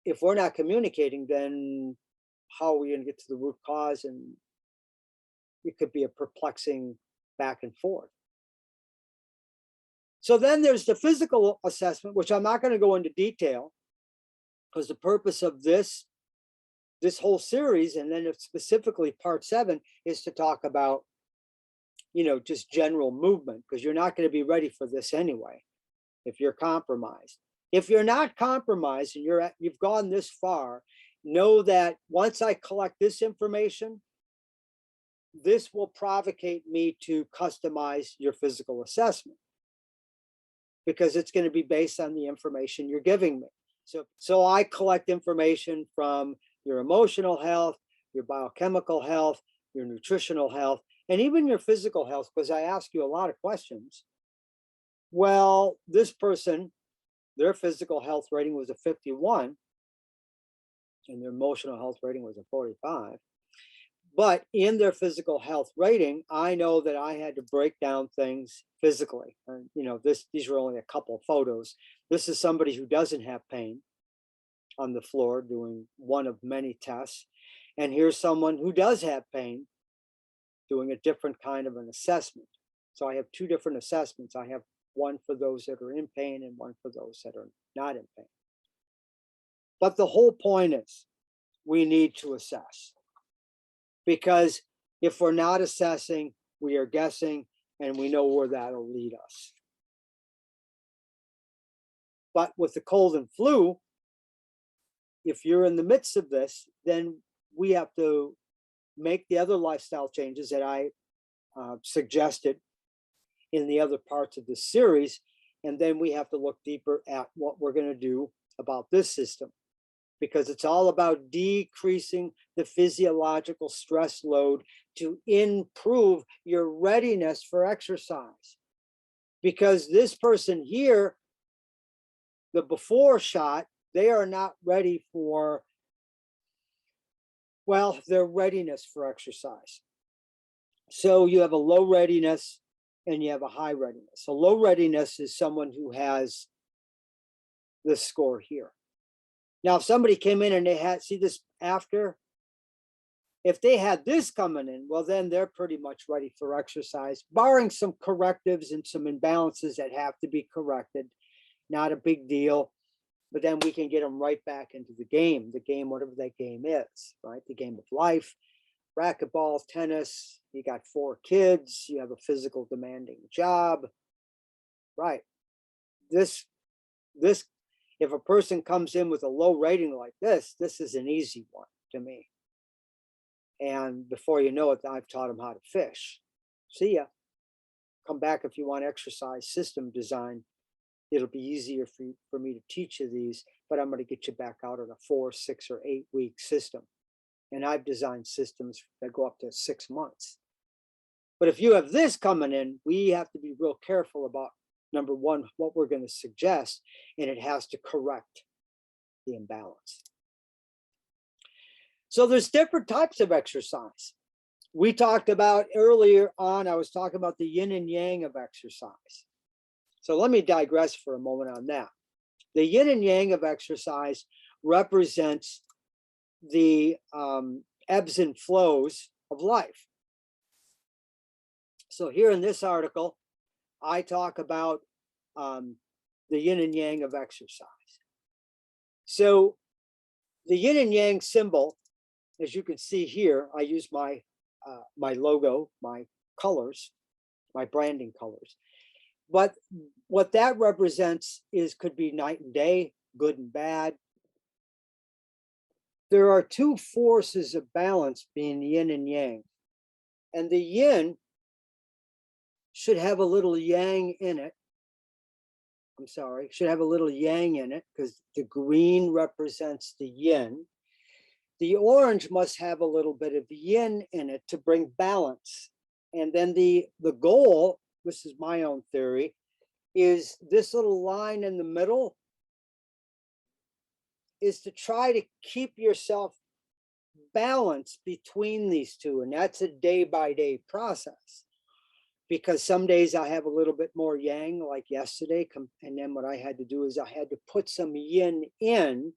If we're not communicating, then how are we going to get to the root cause? And it could be a perplexing back and forth. So then there's the physical assessment, which I'm not going to go into detail, because the purpose of this whole series, and then specifically part 7, is to talk about, just general movement, because you're not going to be ready for this anyway if you're compromised. If you're not compromised and you've gone this far, know that once I collect this information, this will provocate me to customize your physical assessment because it's going to be based on the information you're giving me. So I collect information from your emotional health, your biochemical health, your nutritional health, and even your physical health, because I ask you a lot of questions. Well, this person, their physical health rating was a 51, and their emotional health rating was a 45. But in their physical health rating, I know that I had to break down things physically. And, these were only a couple of photos. This is somebody who doesn't have pain on the floor doing one of many tests. And here's someone who does have pain doing a different kind of an assessment. So I have two different assessments. I have one for those that are in pain and one for those that are not in pain. But the whole point is we need to assess. Because if we're not assessing, we are guessing, and we know where that'll lead us. But with the cold and flu, if you're in the midst of this, then we have to make the other lifestyle changes that I suggested in the other parts of this series. And then we have to look deeper at what we're going to do about this system, because it's all about decreasing the physiological stress load to improve your readiness for exercise. Because this person here, the before shot, they are not ready for, well, their readiness for exercise. So you have a low readiness and you have a high readiness. So low readiness is someone who has this score here. Now, if somebody came in and they had, see this after, if they had this coming in, well, then they're pretty much ready for exercise, barring some correctives and some imbalances that have to be corrected. Not a big deal, but then we can get them right back into the game, whatever that game is, right? The game of life, racquetball, tennis, you got 4 kids, you have a physical demanding job, right? This, if a person comes in with a low rating like this is an easy one to me. And before you know it, I've taught them how to fish. See ya. Come back if you want exercise system design. It'll be easier for me to teach you these, but I'm going to get you back out on a 4, 6, or 8 week system. And I've designed systems that go up to 6 months. But if you have this coming in, we have to be real careful about, number one, what we're going to suggest, and it has to correct the imbalance. So there's different types of exercise. We talked about earlier on, I was talking about the yin and yang of exercise. So let me digress for a moment on that. The yin and yang of exercise represents the ebbs and flows of life. So here in this article, I talk about the yin and yang of exercise. So the yin and yang symbol, as you can see here, I use my my logo, my colors, my branding colors. But what that represents could be night and day, good and bad. There are 2 forces of balance being yin and yang. And the yin should have a little yang in it. I'm sorry, should have a little yang in it because the green represents the yin. The orange must have a little bit of yin in it to bring balance. And then the goal, this is my own theory, is this little line in the middle is to try to keep yourself balanced between these two. And that's a day-by-day process. Because some days I have a little bit more yang, like yesterday. And then what I had to do is I had to put some yin in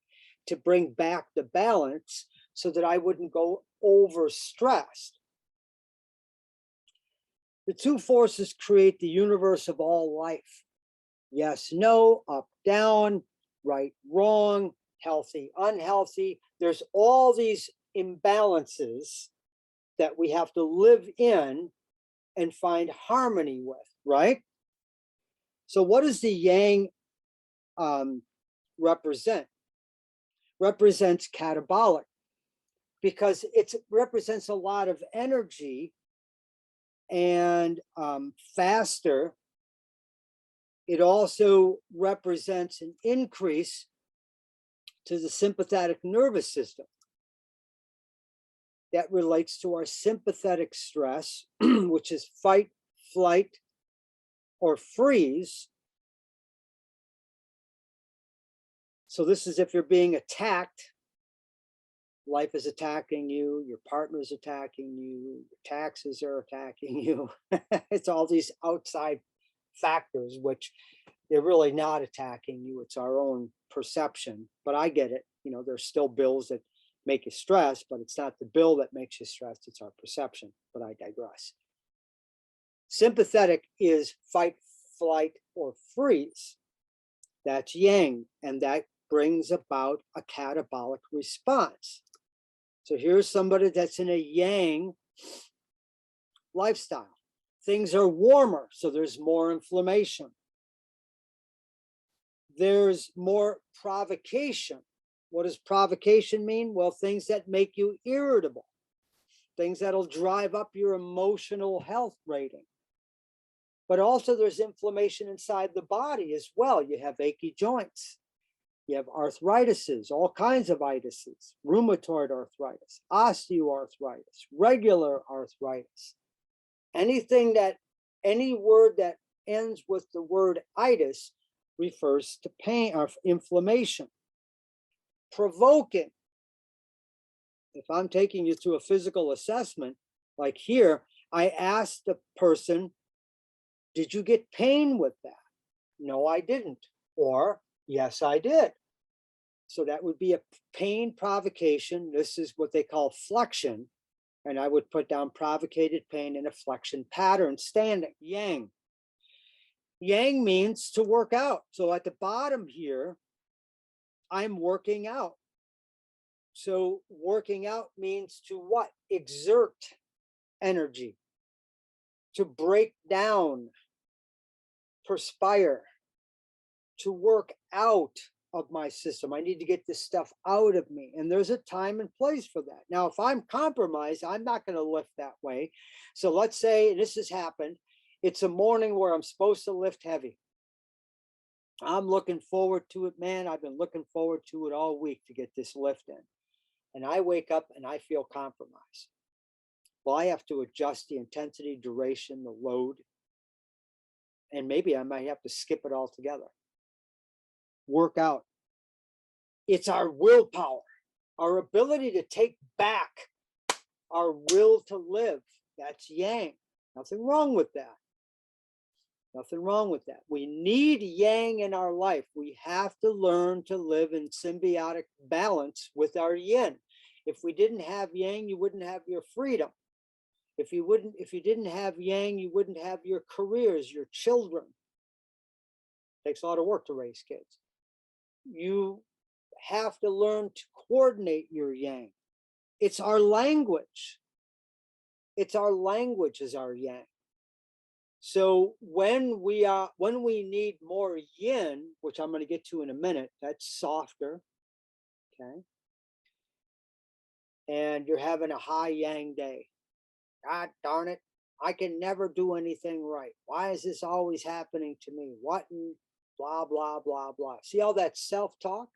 to bring back the balance so that I wouldn't go overstressed. The 2 forces create the universe of all life. Yes, no, up, down, right, wrong, healthy, unhealthy. There's all these imbalances that we have to live in and find harmony with, right? So what is the yang represent? Represents catabolic, because it represents a lot of energy and faster. It also represents an increase to the sympathetic nervous system that relates to our sympathetic stress, which is fight, flight, or freeze. So this is if you're being attacked. Life is attacking you, your partner's attacking you, your taxes are attacking you. It's all these outside factors, which they're really not attacking you. It's our own perception. But I get it. You know, there's still bills that make you stress, but it's not the bill that makes you stressed, it's our perception. But I digress. Sympathetic is fight, flight, or freeze. That's yang, and that brings about a catabolic response. So here's somebody that's in a yang lifestyle. Things are warmer, so there's more inflammation. There's more provocation. What does provocation mean? Well, things that make you irritable, things that'll drive up your emotional health rating. But also there's inflammation inside the body as well. You have achy joints. You have arthritises, all kinds of itises, rheumatoid arthritis, osteoarthritis, regular arthritis. Any word that ends with the word itis refers to pain or inflammation. Provoking. If I'm taking you through a physical assessment, like here, I asked the person, did you get pain with that? No, I didn't. Or, yes, I did. So that would be a pain provocation. This is what they call flexion. And I would put down provocated pain in a flexion pattern standing. Yang. Yang means to work out. So at the bottom here, I'm working out. So working out means to what? Exert energy. To break down, perspire, to work out of my system. I need to get this stuff out of me. And there's a time and place for that. Now, if I'm compromised, I'm not going to lift that way. So let's say this has happened. It's a morning where I'm supposed to lift heavy. I'm looking forward to it, man. I've been looking forward to it all week to get this lift in. And I wake up and I feel compromised. Well, I have to adjust the intensity, duration, the load. And maybe I might have to skip it altogether. Work out. It's our willpower, our ability to take back our will to live. That's yang. Nothing wrong with that. Nothing wrong with that. We need yang in our life. We have to learn to live in symbiotic balance with our yin. If we didn't have yang, you wouldn't have your freedom. If you didn't have yang, you wouldn't have your careers, your children. It takes a lot of work to raise kids. You have to learn to coordinate your yang. It's our language. It's our language is our yang. So when we need more yin, which I'm going to get to in a minute, that's softer, okay? And you're having a high yang day. God darn it, I can never do anything right. Why is this always happening to me? What and blah, blah, blah, blah. See all that self-talk?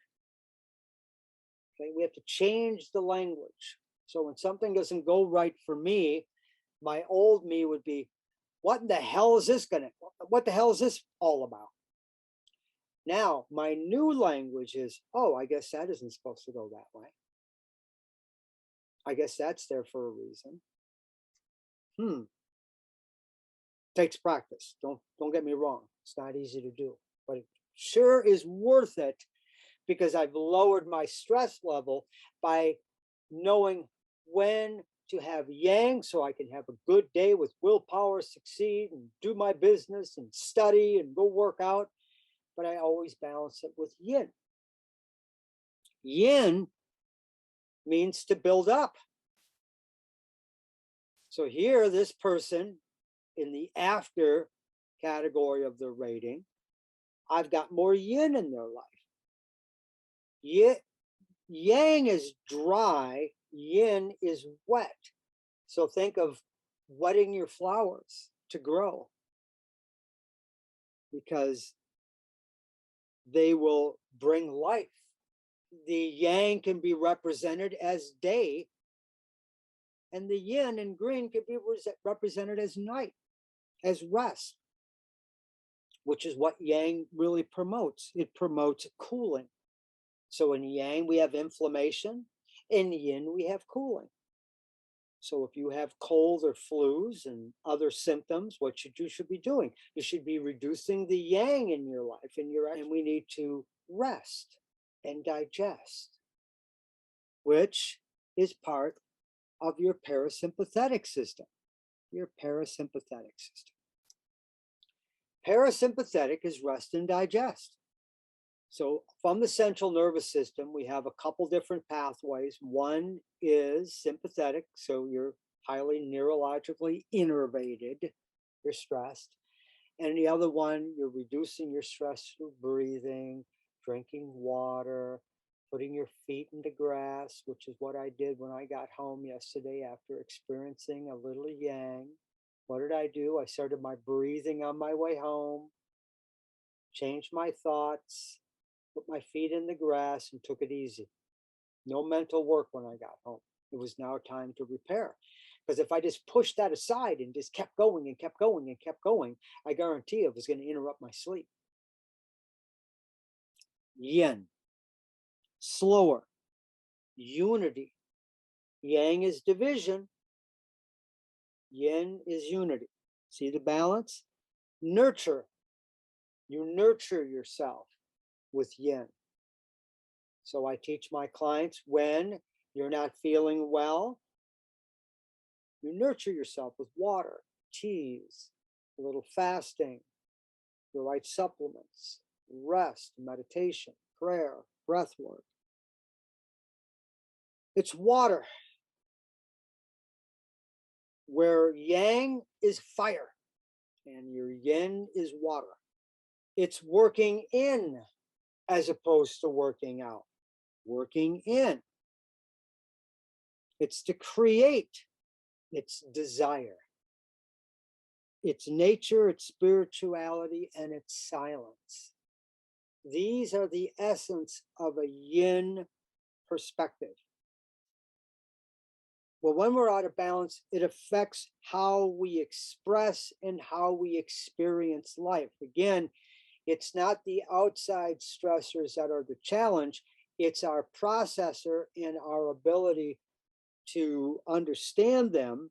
Okay, we have to change the language. So when something doesn't go right for me, my old me would be, what the hell is this all about? Now, my new language is, oh, I guess that isn't supposed to go that way. I guess that's there for a reason. Takes practice. Don't get me wrong. It's not easy to do, but it sure is worth it because I've lowered my stress level by knowing when to have yang so I can have a good day with willpower, succeed and do my business and study and go work out. But I always balance it with yin. Yin means to build up. So here, this person in the after category of the rating, I've got more yin in their life. Yang is dry, yin is wet. So think of wetting your flowers to grow, because they will bring life. The yang can be represented as day, and the yin in green can be represented as night, as rest, which is what yang really promotes. It promotes cooling. So in yang, we have inflammation. In yin, we have cooling. So if you have cold or flus and other symptoms, what you should be doing? You should be reducing the yang in your life, and we need to rest and digest, which is part of your parasympathetic system. Your parasympathetic system. Parasympathetic is rest and digest. So from the central nervous system, we have a couple different pathways. One is sympathetic, so you're highly neurologically innervated, you're stressed. And the other one, you're reducing your stress through breathing, drinking water, putting your feet into grass, which is what I did when I got home yesterday after experiencing a little yang. What did I do? I started my breathing on my way home, changed my thoughts, put my feet in the grass, and took it easy. No mental work when I got home. It was now time to repair. Because if I just pushed that aside and just kept going and kept going and kept going, I guarantee it was going to interrupt my sleep. Yin, slower, unity. Yang is division. Yin is unity. See the balance? Nurture. You nurture yourself with yin. So I teach my clients, when you're not feeling well, you nurture yourself with water, teas, a little fasting, the right supplements, rest, meditation, prayer, breath work. It's water, where yang is fire and your yin is water. It's working in as opposed to working out. Working in. It's to create. It's desire. It's nature, it's spirituality, and it's silence. These are the essence of a yin perspective. Well, when we're out of balance, it affects how we express and how we experience life. Again, it's not the outside stressors that are the challenge, it's our processor and our ability to understand them.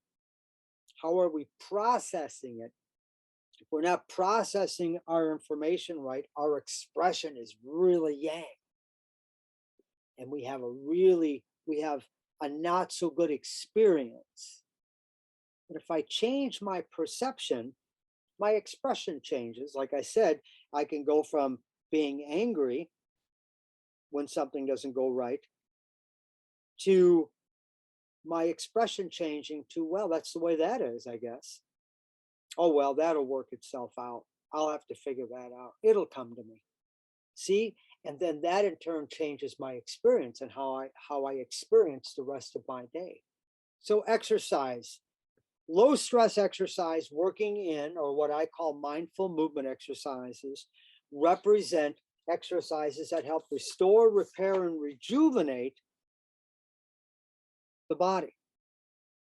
How are we processing it? If we're not processing our information right, our expression is really yang. And we have a not so good experience. But if I change my perception, my expression changes. Like I said, I can go from being angry when something doesn't go right to my expression changing to, well, that's the way that is, I guess. Oh, well, that'll work itself out. I'll have to figure that out. It'll come to me. See? And then that in turn changes my experience and how I experience the rest of my day. So exercise, low stress exercise, working in, or what I call mindful movement exercises, represent exercises that help restore, repair, and rejuvenate the body.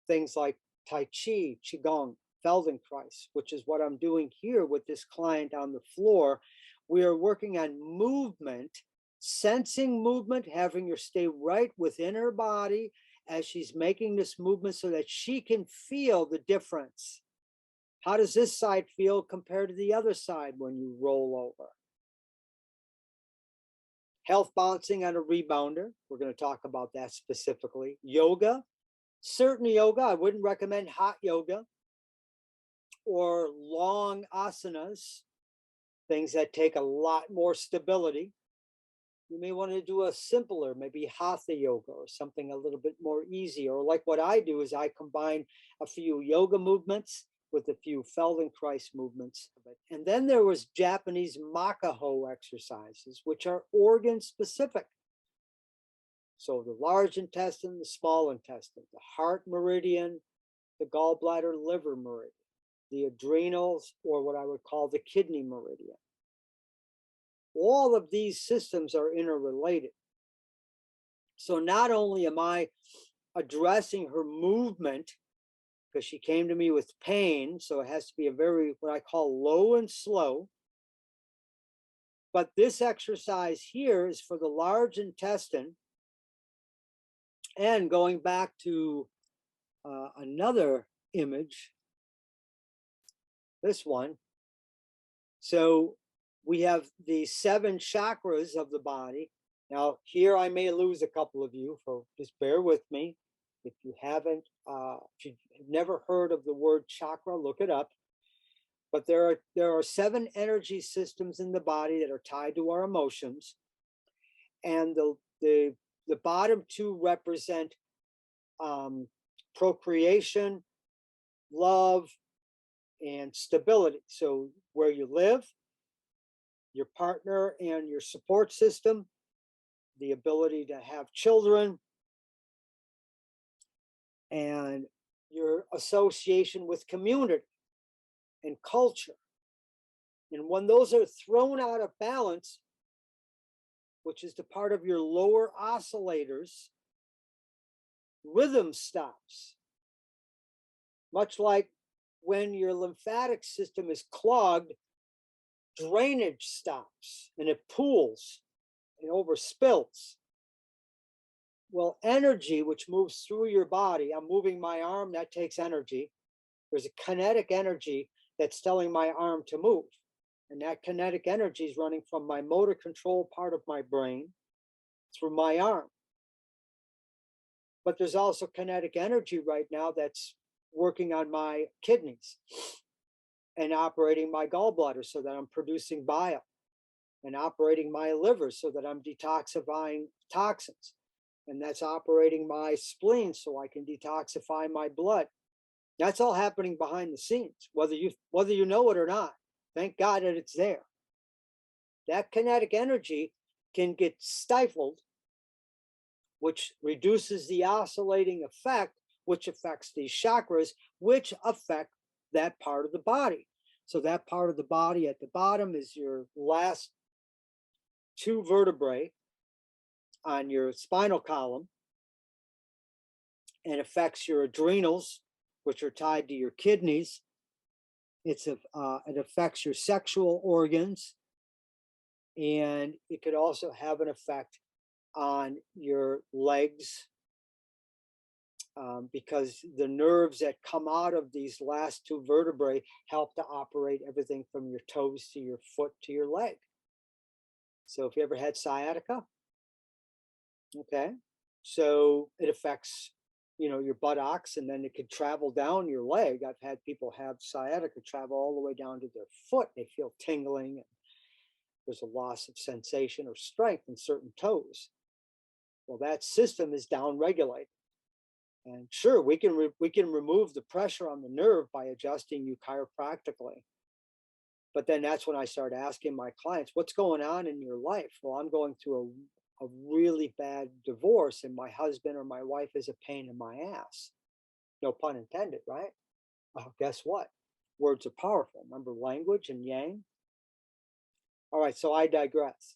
Things like Tai Chi, Qigong, Feldenkrais, which is what I'm doing here with this client on the floor. We are working on movement, sensing movement, having her stay right within her body as she's making this movement so that she can feel the difference. How does this side feel compared to the other side when you roll over? Health balancing on a rebounder. We're going to talk about that specifically. Yoga. Certain yoga, I wouldn't recommend hot yoga or long asanas, things that take a lot more stability. You may want to do a simpler, maybe hatha yoga or something a little bit more easy. Or like what I do is I combine a few yoga movements with a few Feldenkrais movements. And then there was Japanese Makaho exercises, which are organ specific. So the large intestine, the small intestine, the heart meridian, the gallbladder liver meridian, the adrenals, or what I would call the kidney meridian. All of these systems are interrelated. So not only am I addressing her movement, because she came to me with pain, so it has to be a very, what I call low and slow. But this exercise here is for the large intestine. And going back to another image, this one. So we have the 7 chakras of the body. Now, here I may lose a couple of you, so just bear with me. If you haven't, if you've never heard of the word chakra, look it up. But there are 7 energy systems in the body that are tied to our emotions, and the bottom 2 represent procreation, love, and stability. So where you live, your partner and your support system, the ability to have children, and your association with community and culture. And when those are thrown out of balance, which is the part of your lower oscillators, rhythm stops. Much like when your lymphatic system is clogged, drainage stops and it pools and overspills. Well, energy, which moves through your body, I'm moving my arm, that takes energy. There's a kinetic energy that's telling my arm to move. And that kinetic energy is running from my motor control part of my brain through my arm. But there's also kinetic energy right now that's working on my kidneys and operating my gallbladder so that I'm producing bile, and operating my liver so that I'm detoxifying toxins. And that's operating my spleen so I can detoxify my blood. That's all happening behind the scenes, whether you know it or not. Thank God that it's there. That kinetic energy can get stifled, which reduces the oscillating effect, which affects these chakras, which affect that part of the body. So that part of the body at the bottom is your last 2 vertebrae on your spinal column, and affects your adrenals, which are tied to your kidneys. It affects your sexual organs, and it could also have an effect on your legs, because the nerves that come out of these last 2 vertebrae help to operate everything from your toes to your foot to your leg. So if you ever had sciatica, okay, so it affects, your buttocks, and then it could travel down your leg. I've had people have sciatica travel all the way down to their foot. They feel tingling, and there's a loss of sensation or strength in certain toes. Well, that system is downregulated. And sure, we can remove the pressure on the nerve by adjusting you chiropractically. But then that's when I start asking my clients, what's going on in your life? Well, I'm going through a really bad divorce, and my husband or my wife is a pain in my ass. No pun intended, right? Well, guess what? Words are powerful. Remember language and yang? All right, so I digress.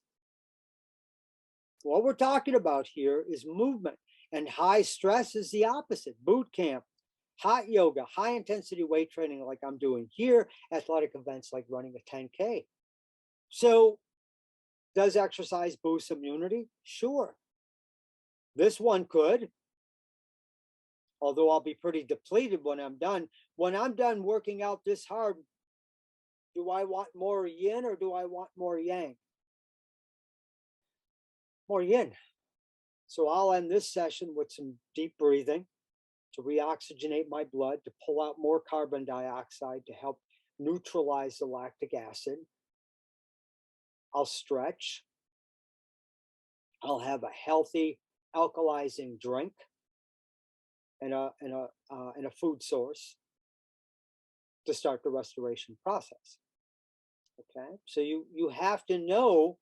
What we're talking about here is movement, and high stress is the opposite. Boot camp, hot yoga, high intensity weight training like I'm doing here, athletic events like running a 10K. So does exercise boost immunity? Sure. This one could, although I'll be pretty depleted when I'm done. When I'm done working out this hard, do I want more yin or do I want more yang? More yin. So I'll end this session with some deep breathing to reoxygenate my blood, to pull out more carbon dioxide to help neutralize the lactic acid. I'll stretch. I'll have a healthy alkalizing drink and a food source to start the restoration process. Okay, so you have to know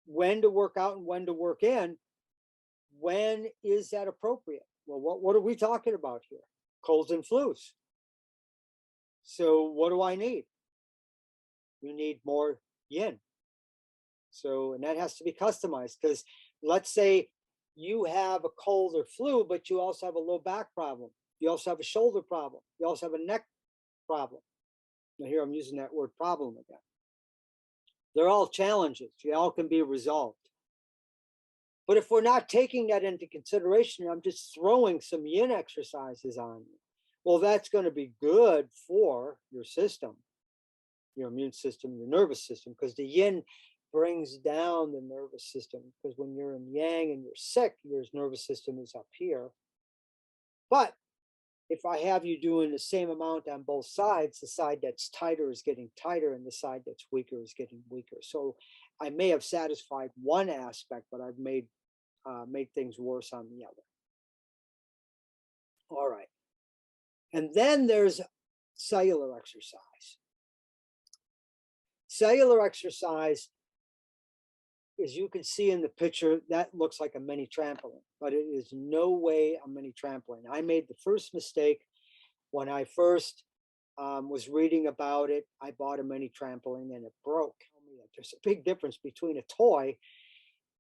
when to work out and when to work in, when is that appropriate? Well, what are we talking about here? Colds and flus. So what do I need? You need more yin. So, and that has to be customized, because let's say you have a cold or flu, but you also have a low back problem. You also have a shoulder problem. You also have a neck problem. Now here I'm using that word problem again. They're all challenges. They all can be resolved. But if we're not taking that into consideration, I'm just throwing some yin exercises on you. Well, that's going to be good for your system, your immune system, your nervous system, because the yin brings down the nervous system. Because when you're in yang and you're sick, your nervous system is up here. But if I have you doing the same amount on both sides, the side that's tighter is getting tighter and the side that's weaker is getting weaker. So I may have satisfied one aspect, but I've made things worse on the other. All right. And then there's cellular exercise. Cellular exercise, as you can see in the picture, that looks like a mini trampoline, but it is no way a mini trampoline. I made the first mistake when I first was reading about it. I bought a mini trampoline and it broke. There's a big difference between a toy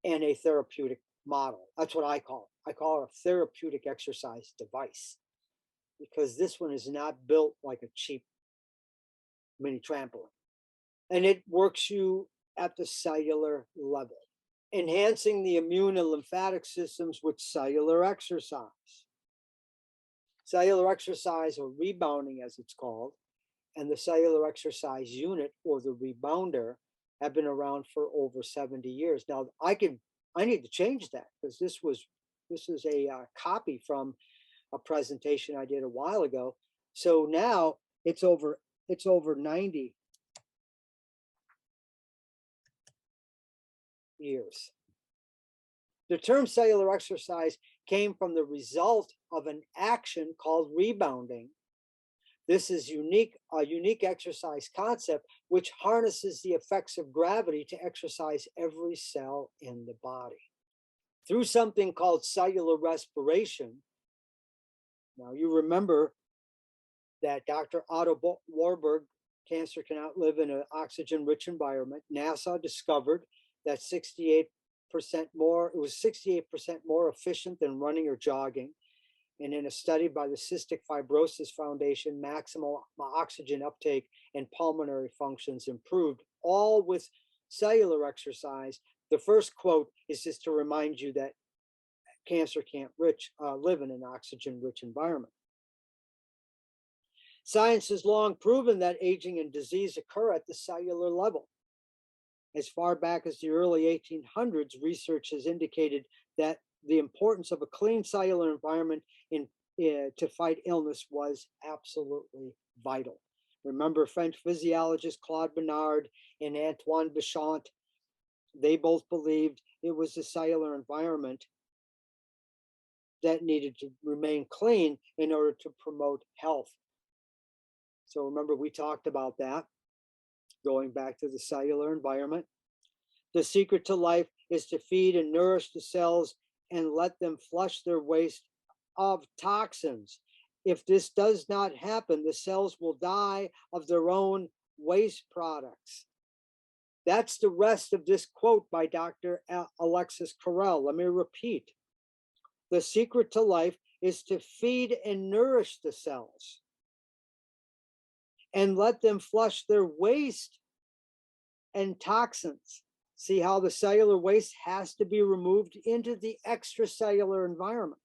and a therapeutic model. That's what I call it. I call it a therapeutic exercise device, because this one is not built like a cheap mini trampoline. And it works you at the cellular level, enhancing the immune and lymphatic systems with cellular exercise. Cellular exercise, or rebounding as it's called, and the cellular exercise unit, or the rebounder, have been around for over 70 years. Now I need to change that, because this is a copy from a presentation I did a while ago. So now it's over 90 years. The term cellular exercise came from the result of an action called rebounding. This is a unique exercise concept which harnesses the effects of gravity to exercise every cell in the body through something called cellular respiration. Now you remember that Dr. Otto Warburg, cancer cannot live in an oxygen-rich environment. NASA discovered that 68% more, it was 68% more efficient than running or jogging. And in a study by the Cystic Fibrosis Foundation, maximal oxygen uptake and pulmonary functions improved, all with cellular exercise. The first quote is just to remind you that cancer can't live in an oxygen-rich environment. Science has long proven that aging and disease occur at the cellular level. As far back as the early 1800s, research has indicated that the importance of a clean cellular environment to fight illness was absolutely vital. Remember French physiologist Claude Bernard and Antoine Béchamp, they both believed it was the cellular environment that needed to remain clean in order to promote health. So remember, we talked about that, going back to the cellular environment. The secret to life is to feed and nourish the cells and let them flush their waste of toxins. If this does not happen, the cells will die of their own waste products. That's the rest of this quote by Dr. Alexis Carrel. Let me repeat. The secret to life is to feed and nourish the cells and let them flush their waste and toxins. See how the cellular waste has to be removed into the extracellular environment.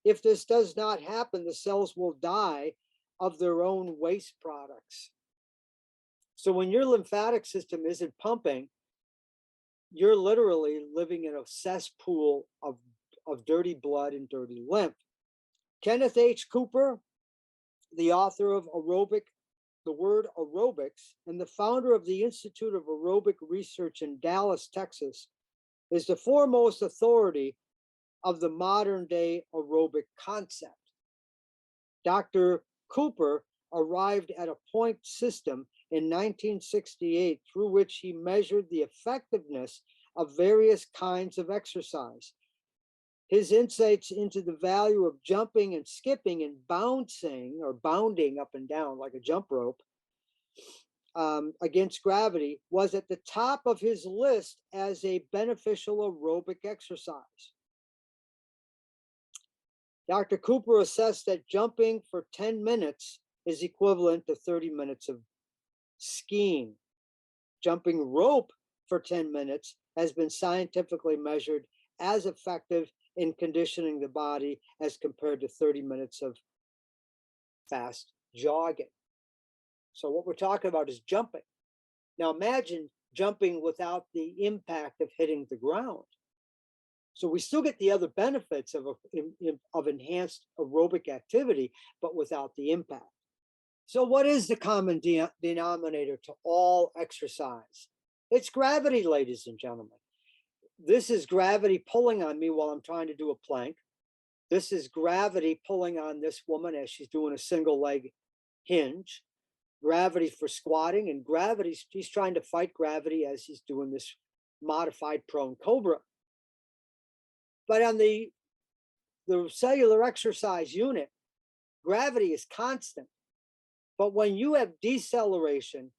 If this does not happen, the cells will die of their own waste products. So when your lymphatic system isn't pumping, you're literally living in a cesspool of dirty blood and dirty lymph. Kenneth H. Cooper, the author of The Word Aerobics, and the founder of the Institute of Aerobic Research in Dallas, Texas, is the foremost authority of the modern day aerobic concept. Dr. Cooper arrived at a point system in 1968 through which he measured the effectiveness of various kinds of exercise. His insights into the value of jumping and skipping and bouncing or bounding up and down like a jump rope against gravity was at the top of his list as a beneficial aerobic exercise. Dr. Cooper assessed that jumping for 10 minutes is equivalent to 30 minutes of skiing. Jumping rope for 10 minutes has been scientifically measured as effective in conditioning the body as compared to 30 minutes of fast jogging. So what we're talking about is jumping. Now imagine jumping without the impact of hitting the ground. So we still get the other benefits of enhanced aerobic activity, but without the impact. So what is the common denominator to all exercise? It's gravity, ladies and gentlemen. This is gravity pulling on me while I'm trying to do a plank. This is gravity pulling on this woman as she's doing a single leg hinge. Gravity for squatting, and gravity, he's trying to fight gravity as he's doing this modified prone cobra. But on the cellular exercise unit, gravity is constant. But when you have deceleration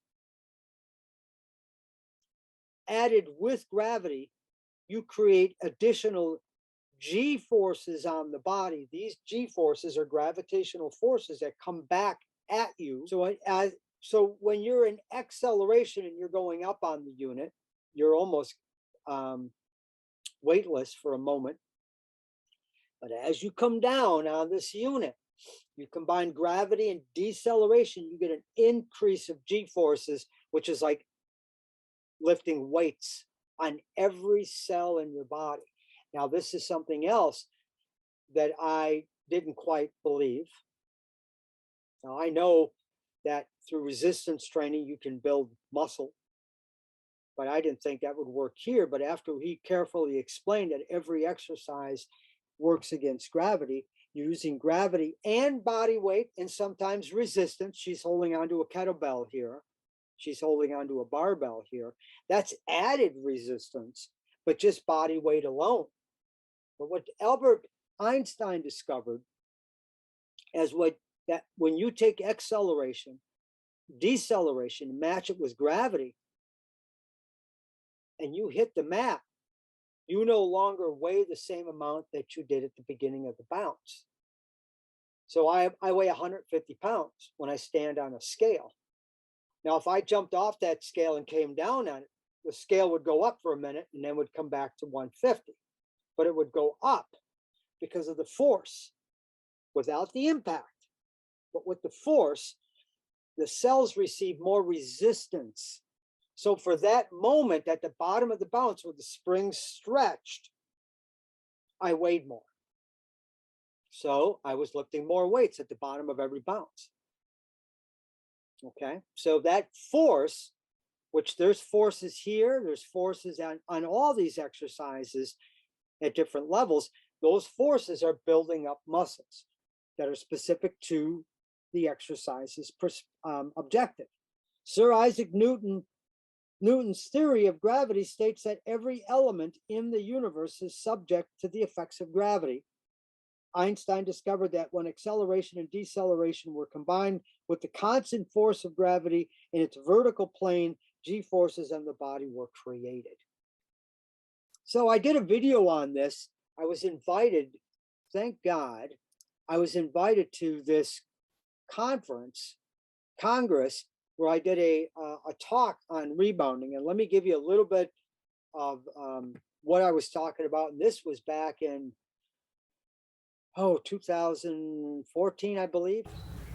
added with gravity, you create additional G forces on the body. These G forces are gravitational forces that come back at you. So when you're in acceleration and you're going up on the unit, you're almost weightless for a moment. But as you come down on this unit, you combine gravity and deceleration, you get an increase of G forces, which is like lifting weights on every cell in your body. Now, this is something else that I didn't quite believe. Now, I know that through resistance training, you can build muscle, but I didn't think that would work here. But after he carefully explained that every exercise works against gravity, using gravity and body weight and sometimes resistance. She's holding onto a kettlebell here. She's holding onto a barbell here. That's added resistance, but just body weight alone. But what Albert Einstein discovered is that when you take acceleration, deceleration, match it with gravity, and you hit the mat, you no longer weigh the same amount that you did at the beginning of the bounce. So I weigh 150 pounds when I stand on a scale. Now, if I jumped off that scale and came down on it, the scale would go up for a minute and then would come back to 150. But it would go up because of the force without the impact. But with the force, the cells receive more resistance. So for that moment at the bottom of the bounce where the spring stretched, I weighed more. So I was lifting more weights at the bottom of every bounce. Okay, so that force, which there's forces here, there's forces on all these exercises at different levels, those forces are building up muscles that are specific to the exercise's objective. Sir Isaac Newton's theory of gravity states that every element in the universe is subject to the effects of gravity. Einstein discovered that when acceleration and deceleration were combined with the constant force of gravity in its vertical plane, G forces on the body were created. So I did a video on this. I was invited, thank God, I was invited to this congress, where I did a talk on rebounding. And let me give you a little bit of what I was talking about. And this was back in 2014, I believe.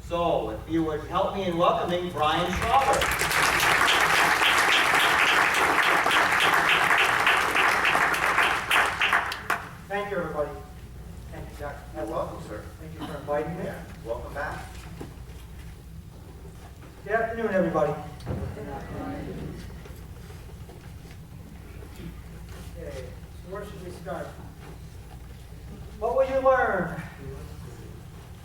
So if you would help me in welcoming Brian Schauber. Thank you, everybody. Thank you, Dr. You're welcome, sir. Thank you for inviting me. Yeah, welcome back. Good afternoon, everybody. Okay, so where should we start? What will you learn?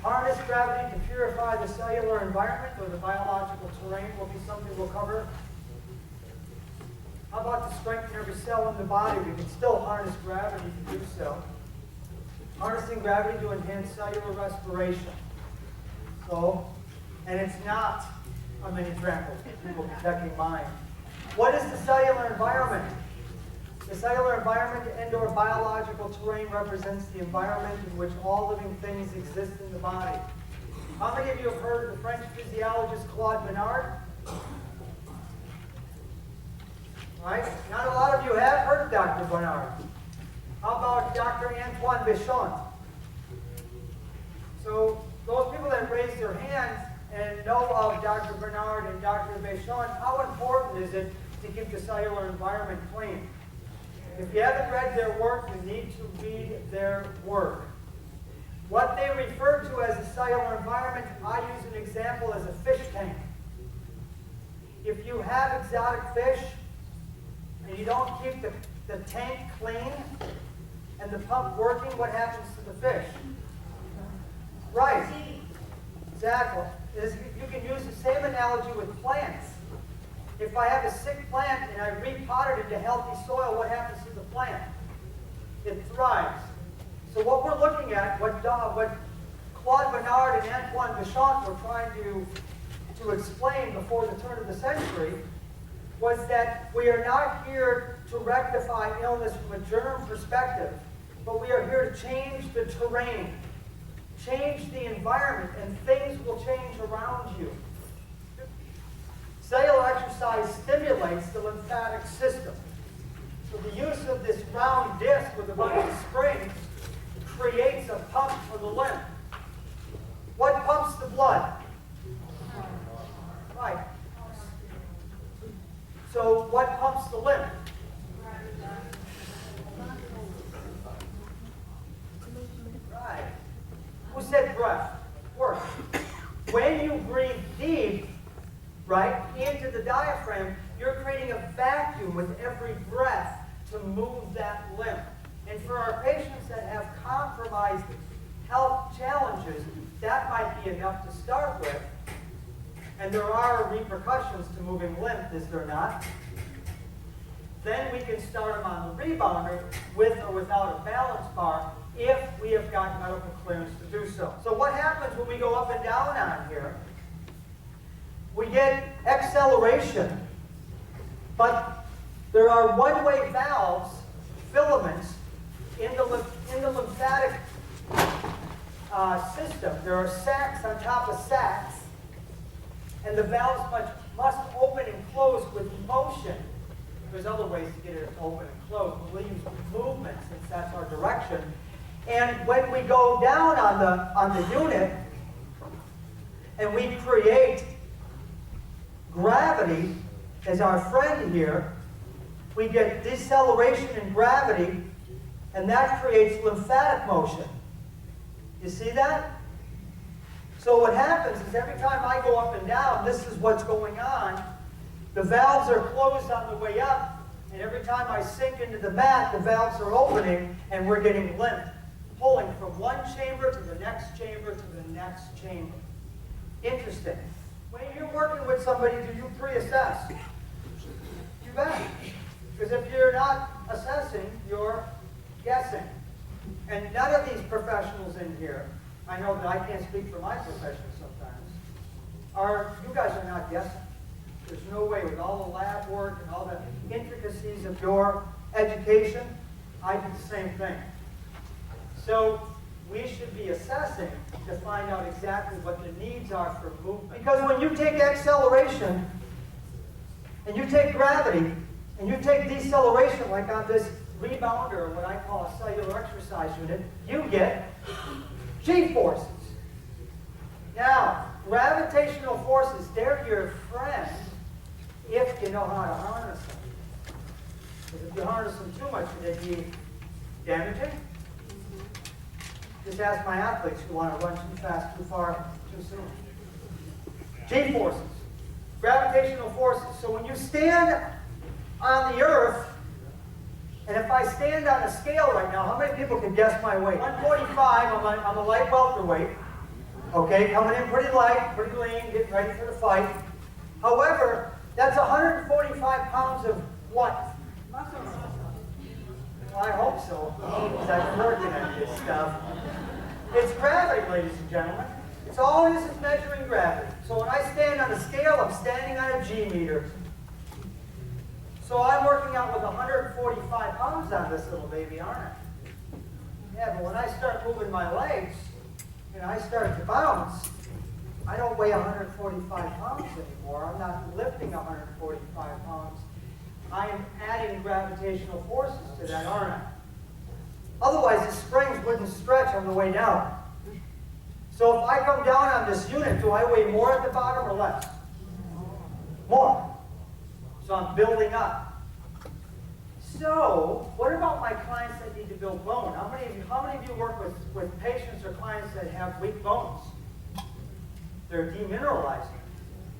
Harness gravity to purify the cellular environment or the biological terrain will be something we'll cover. How about to strengthen every cell in the body? We can still harness gravity to do so. Harnessing gravity to enhance cellular respiration. So, and it's not a mini trampoline. People protecting mind. What is the cellular environment? The cellular environment and/or biological terrain represents the environment in which all living things exist in the body. How many of you have heard of the French physiologist Claude Bernard? Right? Not a lot of you have heard of Dr. Bernard. How about Dr. Antoine Béchamp? So those people that raise their hands and know of Dr. Bernard and Dr. Béchamp, how important is it to keep the cellular environment clean? If you haven't read their work, you need to read their work. What they refer to as a cellular environment, I use an example as a fish tank. If you have exotic fish and you don't keep the tank clean and the pump working, what happens to the fish? Right. Exactly. You can use the same analogy with plants. If I have a sick plant and I repot it into healthy soil, what happens to the plant? It thrives. So what we're looking at, what Claude Bernard and Antoine Béchamp were trying to explain before the turn of the century, was that we are not here to rectify illness from a germ perspective, but we are here to change the terrain, change the environment, and things will change around you. Cellular exercise stimulates the lymphatic system. So the use of this round disc with a bunch of springs creates a pump for the lymph. What pumps the blood? Right. So what pumps the lymph? Right. Who said breath? Work. When you breathe deep, right, into the diaphragm, you're creating a vacuum with every breath to move that lymph. And for our patients that have compromised health challenges, that might be enough to start with. And there are repercussions to moving lymph, is there not? Then we can start them on the rebounder with or without a balance bar if we have got medical clearance to do so. So what happens when we go up and down on here? We get acceleration, but there are one-way valves, filaments, in the lymphatic system. There are sacs on top of sacs, and the valves must open and close with motion. There's other ways to get it open and close, but we'll use movement since that's our direction. And when we go down on the unit, and we create gravity as our friend here, we get deceleration in gravity, and that creates lymphatic motion. You see that? So what happens is every time I go up and down, this is what's going on. The valves are closed on the way up, and every time I sink into the mat, the valves are opening, and we're getting lymph pulling from one chamber to the next chamber to the next chamber. Interesting. When you're working with somebody, do you pre-assess? You bet. Because if you're not assessing, you're guessing. And none of these professionals in here, I know that I can't speak for my profession sometimes, you guys are not guessing. There's no way, with all the lab work and all the intricacies of your education, I do the same thing. So we should be assessing to find out exactly what the needs are for movement. Because when you take acceleration, and you take gravity, and you take deceleration, like on this rebounder, or what I call a cellular exercise unit, you get G-forces. Now, gravitational forces, they're your friend if you know how to harness them. Because if you harness them too much, could they be damaging? Just ask my athletes who want to run too fast, too far, too soon. G-forces, gravitational forces. So when you stand on the earth, and if I stand on a scale right now, how many people can guess my weight? 145, I'm a light welterweight. Okay, coming in pretty light, pretty lean, getting ready for the fight. However, that's 145 pounds of What? Well, I hope so, because I've been working on this stuff. It's gravity, ladies and gentlemen. It's all it is measuring gravity. So when I stand on a scale, I'm standing on a G meter. So I'm working out with 145 pounds on this little baby, aren't I? Yeah, but when I start moving my legs and I start to bounce, I don't weigh 145 pounds anymore. I'm not lifting 145 pounds. I am adding gravitational forces to that, aren't I? Otherwise, the springs wouldn't stretch on the way down. So if I come down on this unit, do I weigh more at the bottom or less? More. So I'm building up. So, what about my clients that need to build bone? How many of you work with patients or clients that have weak bones? They're demineralizing.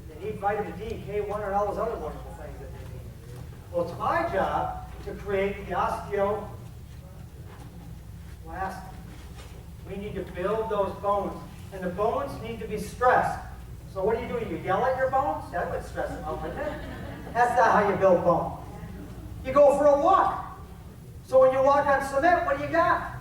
They need vitamin D, K1, and all those other wonderful things that they need. Well, it's my job to create the osteoblastic. We need to build those bones. And the bones need to be stressed. So what do? You yell at your bones? That would stress them out, wouldn't it? That's not how you build bone. You go for a walk. So when you walk on cement, what do you got?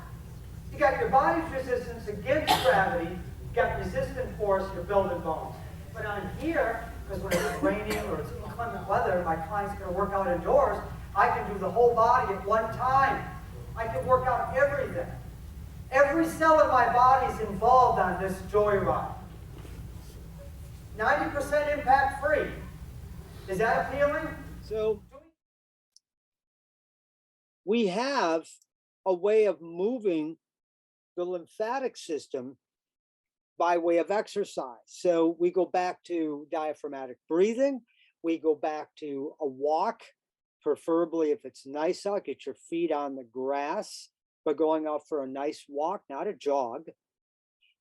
You got your body's resistance against gravity. You got resistant force, you're building bones. But on here, because when it's raining or it's inclement weather, my client's going to work out indoors, I can do the whole body at one time. I can work out everything. Every cell in my body is involved on this joyride. 90% impact free. Is that appealing? So we have a way of moving the lymphatic system by way of exercise. So we go back to diaphragmatic breathing. We go back to a walk, preferably if it's nice out, get your feet on the grass, but going out for a nice walk, not a jog.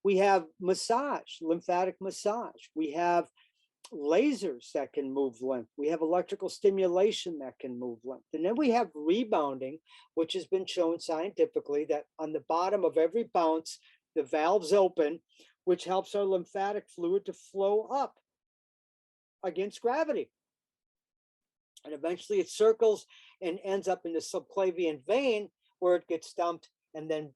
We have massage, lymphatic massage. We have lasers that can move lymph. We have electrical stimulation that can move lymph. And then we have rebounding, which has been shown scientifically that on the bottom of every bounce, the valves open, which helps our lymphatic fluid to flow up against gravity. And eventually it circles and ends up in the subclavian vein, where it gets dumped and then,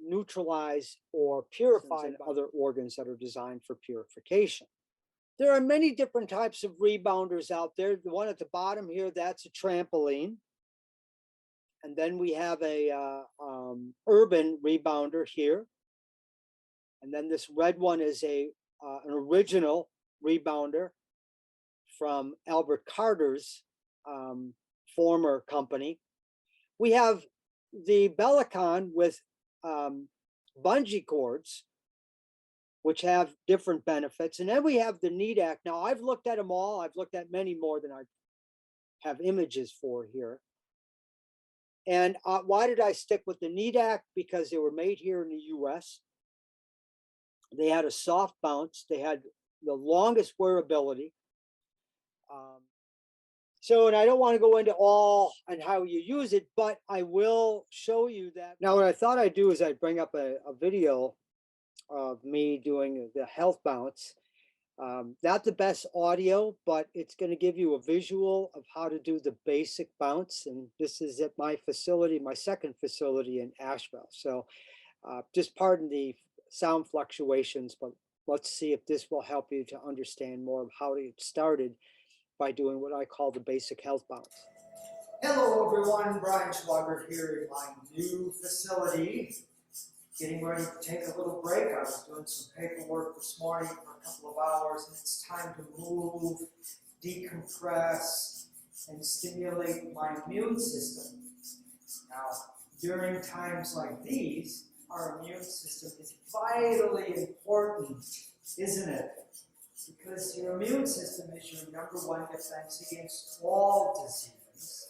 neutralized or purified by other organs that are designed for purification. There are many different types of rebounders out there. The one at the bottom here, that's a trampoline. And then we have a urban rebounder here. And then this red one is an original rebounder from Albert Carter's former company. We have the Bellicon with bungee cords, which have different benefits. And then we have the NEDAC. Now, I've looked at them all. I've looked at many more than I have images for here. And why did I stick with the NEDAC? Because they were made here in the US. They had a soft bounce. They had the longest wearability. And I don't want to go into all and how you use it, but I will show you that. Now, what I thought I'd do is I'd bring up a video of me doing the health bounce. Not the best audio, but it's going to give you a visual of how to do the basic bounce. And this is at my facility, my second facility in Asheville. So just pardon the sound fluctuations, but let's see if this will help you to understand more of how to get started by doing what I call the basic health bounce. Hello everyone, Brian Schwager here in my new facility. Getting ready to take a little break. I was doing some paperwork this morning for a couple of hours, and it's time to move, decompress, and stimulate my immune system. Now, during times like these, our immune system is vitally important, isn't it? Because your immune system is your #1 defense against all disease.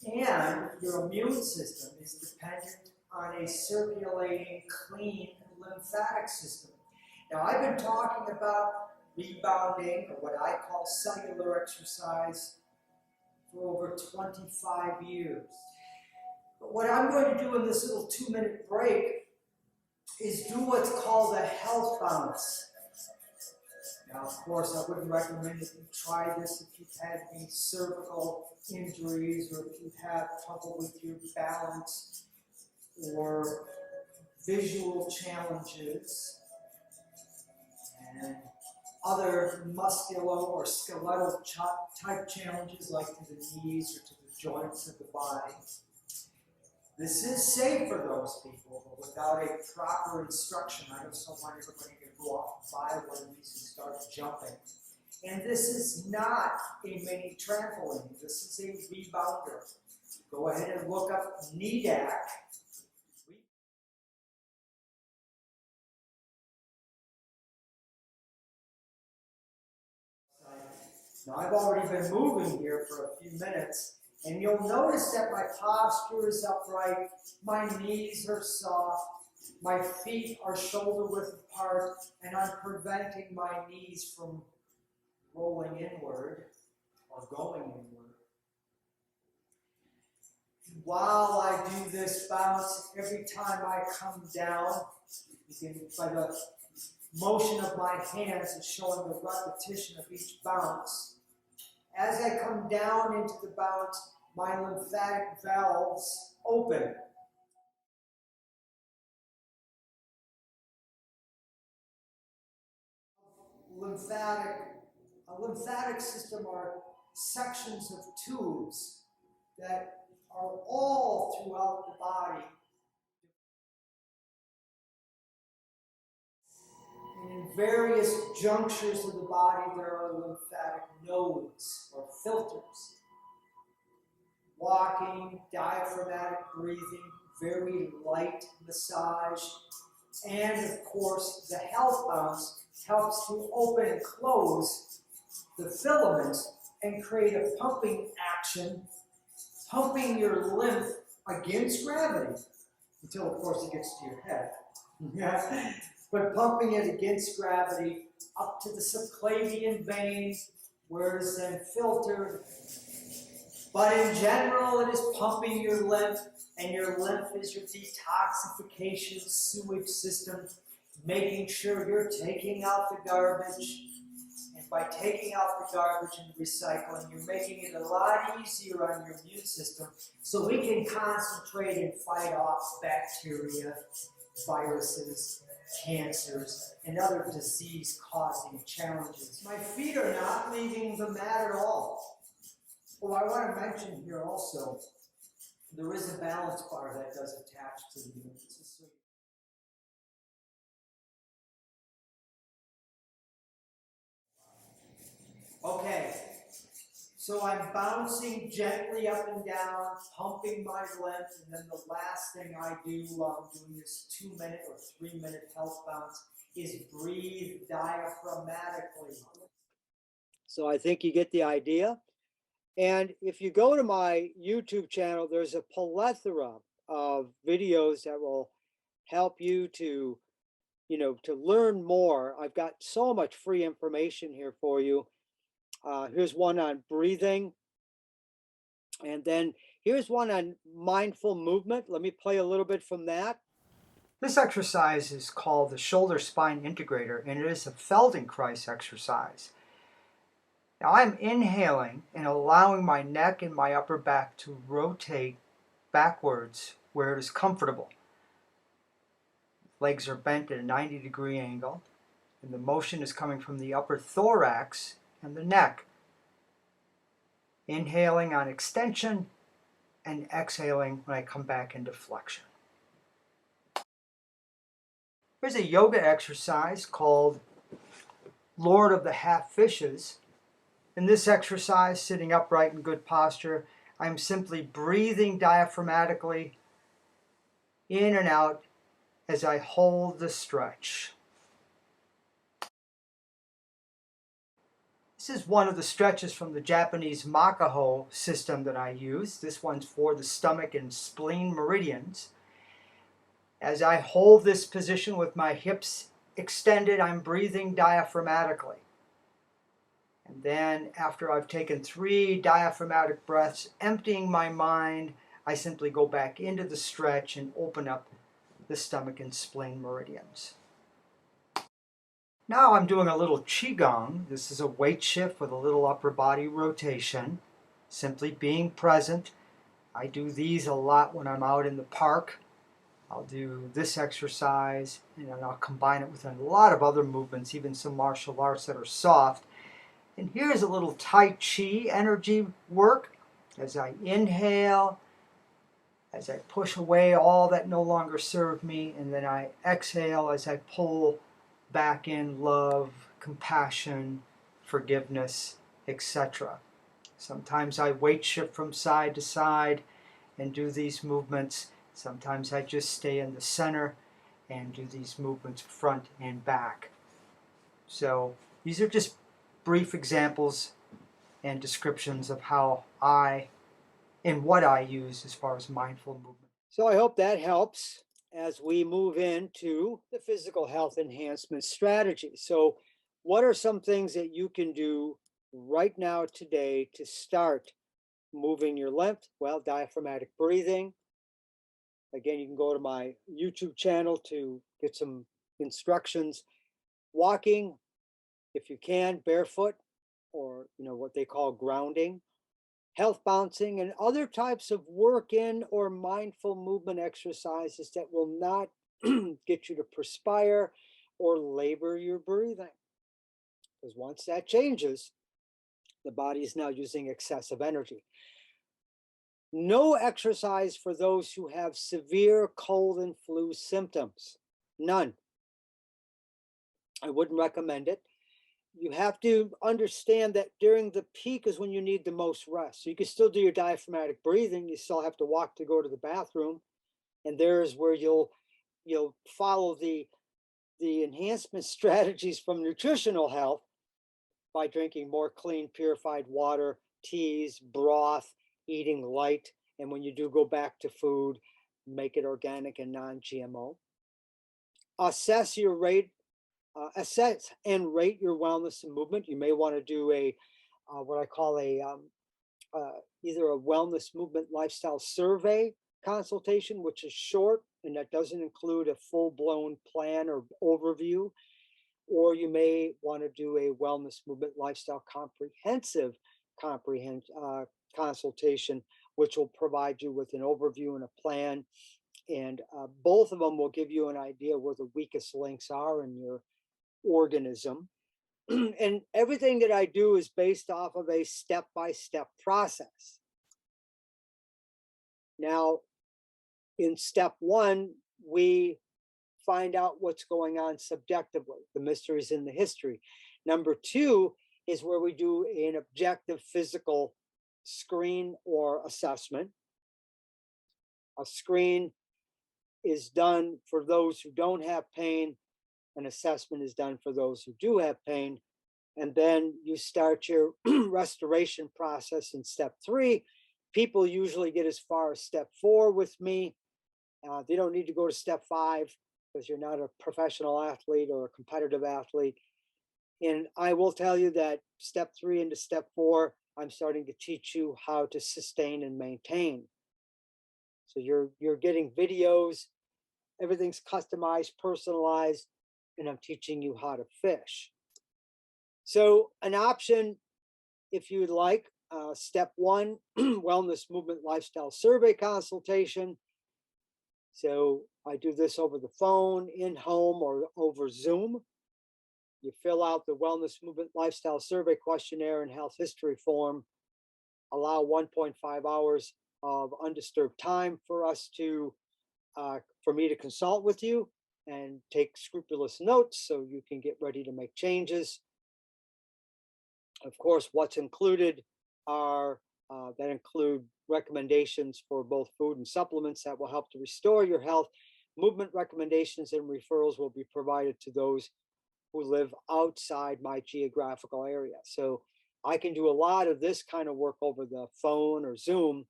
And your immune system is dependent on a circulating, clean lymphatic system. Now, I've been talking about rebounding, or what I call cellular exercise, for over 25 years. But what I'm going to do in this little 2-minute break is do what's called a health bounce. Now, Now, of course, I wouldn't recommend that you try this if you've had any cervical injuries or if you've had trouble with your balance or visual challenges and other musculo or skeletal type challenges like to the knees or to the joints of the body. This is safe for those people, but without a proper instruction, I don't want everybody to go off and buy one of these and start jumping. And this is not a mini trampoline. This is a rebounder. Go ahead and look up NEDAC. Now, I've already been moving here for a few minutes, and you'll notice that my posture is upright, my knees are soft, my feet are shoulder width apart, and I'm preventing my knees from rolling inward or going inward. While I do this bounce, every time I come down, you can, by the motion of my hands is showing the repetition of each bounce. As I come down into the bounce, my lymphatic valves open. A lymphatic system are sections of tubes that are all throughout the body. And in various junctures of the body, there are lymphatic nodes or filters. Walking, diaphragmatic breathing, very light massage, and of course the health bounce helps to open and close the filaments and create a pumping action, pumping your lymph against gravity, until of course it gets to your head. But pumping it against gravity up to the subclavian vein, where it is then filtered. But in general, it is pumping your lymph, and your lymph is your detoxification sewage system, making sure you're taking out the garbage. And by taking out the garbage and recycling, you're making it a lot easier on your immune system so we can concentrate and fight off bacteria, viruses, cancers, and other disease-causing challenges. My feet are not leaving the mat at all. Oh, I want to mention here also, there is a balance bar that does attach to the unit. Okay, so I'm bouncing gently up and down, pumping my lymph, and then the last thing I do while I'm doing this 2-minute or 3-minute health bounce is breathe diaphragmatically. So I think you get the idea. And if you go to my YouTube channel, there's a plethora of videos that will help you to, to learn more. I've got so much free information here for you. Here's one on breathing. And then here's one on mindful movement. Let me play a little bit from that. This exercise is called the shoulder spine integrator, and it is a Feldenkrais exercise. Now I'm inhaling and allowing my neck and my upper back to rotate backwards where it is comfortable. Legs are bent at a 90-degree angle, and the motion is coming from the upper thorax and the neck. Inhaling on extension and exhaling when I come back into flexion. Here's a yoga exercise called Lord of the Half Fishes. In this exercise, sitting upright in good posture, I'm simply breathing diaphragmatically in and out as I hold the stretch. This is one of the stretches from the Japanese Makaho system that I use. This one's for the stomach and spleen meridians. As I hold this position with my hips extended, I'm breathing diaphragmatically. And then after I've taken 3 diaphragmatic breaths, emptying my mind, I simply go back into the stretch and open up the stomach and spleen meridians. Now I'm doing a little qigong. This is a weight shift with a little upper body rotation. Simply being present. I do these a lot when I'm out in the park. I'll do this exercise and then I'll combine it with a lot of other movements, even some martial arts that are soft. And here's a little Tai Chi energy work as I inhale, as I push away all that no longer serve me, and then I exhale as I pull back in love, compassion, forgiveness, etc. Sometimes I weight shift from side to side and do these movements. Sometimes I just stay in the center and do these movements front and back. So these are just brief examples and descriptions of how I and what I use as far as mindful movement. So I hope that helps as we move into the physical health enhancement strategy. So, what are some things that you can do right now today to start moving your lymph? Well, diaphragmatic breathing. Again, you can go to my YouTube channel to get some instructions. Walking, if you can, barefoot, or what they call grounding. Health bouncing, and other types of work in or mindful movement exercises that will not get you to perspire or labor your breathing. Because once that changes, the body is now using excessive energy. No exercise for those who have severe cold and flu symptoms. None. I wouldn't recommend it. You have to understand that during the peak is when you need the most rest. So you can still do your diaphragmatic breathing. You still have to walk to go to the bathroom, and there's where you'll follow the enhancement strategies from nutritional health by drinking more clean, purified water, teas, broth, eating light, and when you do go back to food, make it organic and non-GMO. Assess your rate assess and rate your wellness and movement. You may want to do a what I call either a wellness movement lifestyle survey consultation, which is short and that doesn't include a full-blown plan or overview, or you may want to do a wellness movement lifestyle comprehensive consultation, which will provide you with an overview and a plan. And both of them will give you an idea where the weakest links are in your organism. And everything that I do is based off of a step-by-step process. Now, in step one, we find out what's going on subjectively, the mysteries in the history. Number two is where we do an objective physical screen or assessment. A screen is done for those who don't have pain. An assessment is done for those who do have pain. And then you start your restoration process in step three. People usually get as far as step four with me. They don't need to go to step five because you're not a professional athlete or a competitive athlete. And I will tell you that step three into step four, I'm starting to teach you how to sustain and maintain. So you're getting videos, everything's customized, personalized, and I'm teaching you how to fish. So an option, if you'd like, step one, wellness movement lifestyle survey consultation. So I do this over the phone, in home, or over Zoom. You fill out the wellness movement lifestyle survey questionnaire and health history form, allow 1.5 hours of undisturbed time for us to, for me to consult with you and take scrupulous notes so you can get ready to make changes. Of course, what's included are that include recommendations for both food and supplements that will help to restore your health. Movement recommendations and referrals will be provided to those who live outside my geographical area. So I can do a lot of this kind of work over the phone or Zoom.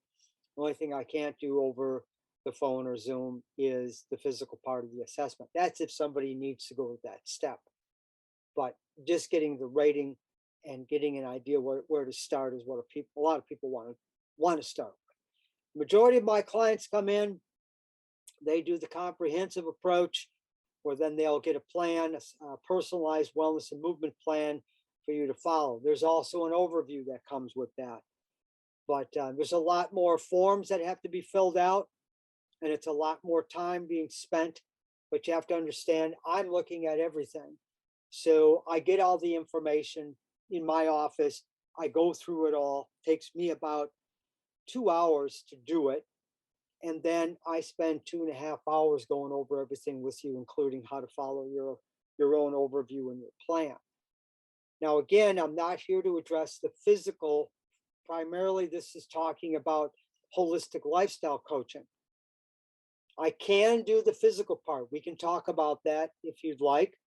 The only thing I can't do over the phone or Zoom is the physical part of the assessment. That's if somebody needs to go to that step. But just getting the rating and getting an idea where to start is what a lot of people want to start. Majority of my clients come in, they do the comprehensive approach. where then they'll get a plan, a personalized wellness and movement plan for you to follow. There's also an overview that comes with that. But there's a lot more forms that have to be filled out, and it's a lot more time being spent. But you have to understand, I'm looking at everything. So I get all the information in my office. I go through it all. It takes me about 2 hours to do it. And then I spend 2.5 hours going over everything with you, including how to follow your own overview and your plan. Now, again, I'm not here to address the physical. Primarily, this is talking about holistic lifestyle coaching. I can do the physical part. We can talk about that if you'd like,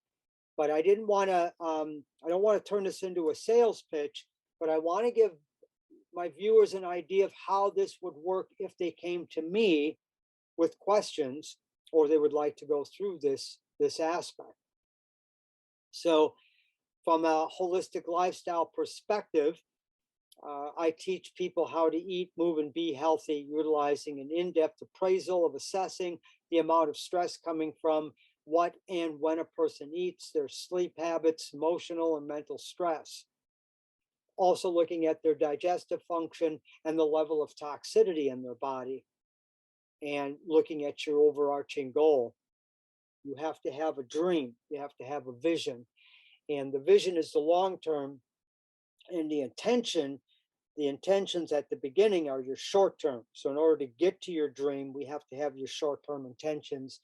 but I didn't want to, I don't want to turn this into a sales pitch, but I want to give my viewers an idea of how this would work if they came to me with questions or they would like to go through this aspect. So from a holistic lifestyle perspective, I teach people how to eat, move, and be healthy, utilizing an in-depth appraisal of assessing the amount of stress coming from what and when a person eats, their sleep habits, emotional and mental stress. Also looking at their digestive function and the level of toxicity in their body, and looking at your overarching goal. You have to have a dream. You have to have a vision. And the vision is the long term, and the intentions at the beginning are your short term. So in order to get to your dream, we have to have your short term intentions,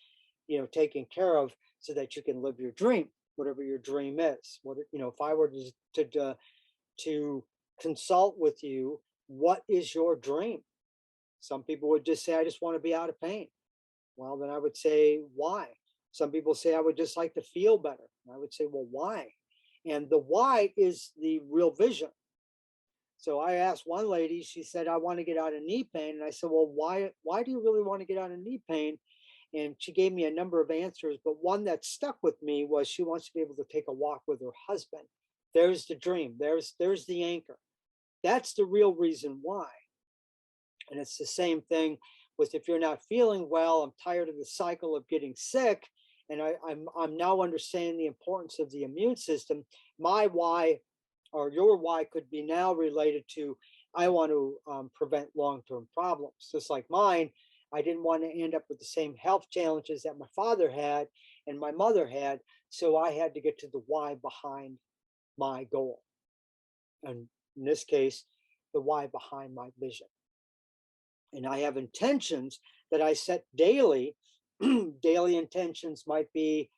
taken care of, so that you can live your dream, whatever your dream is. If I were to consult with you, what is your dream? Some people would just say, I just want to be out of pain. Well, then I would say, why? Some people say, I would just like to feel better. And I would say, well, why? And the why is the real vision. So I asked one lady, she said, I want to get out of knee pain. And I said, well, why do you really want to get out of knee pain? And she gave me a number of answers, but one that stuck with me was she wants to be able to take a walk with her husband. There's the dream. There's the anchor. That's the real reason why. And it's the same thing with, if you're not feeling well, I'm tired of the cycle of getting sick, and I'm now understanding the importance of the immune system. My why, or your why, could be now related to, I want to prevent long-term problems. Just like mine, I didn't want to end up with the same health challenges that my father had and my mother had. So I had to get to the why behind my goal. And in this case, the why behind my vision. And I have intentions that I set daily. Daily intentions might be,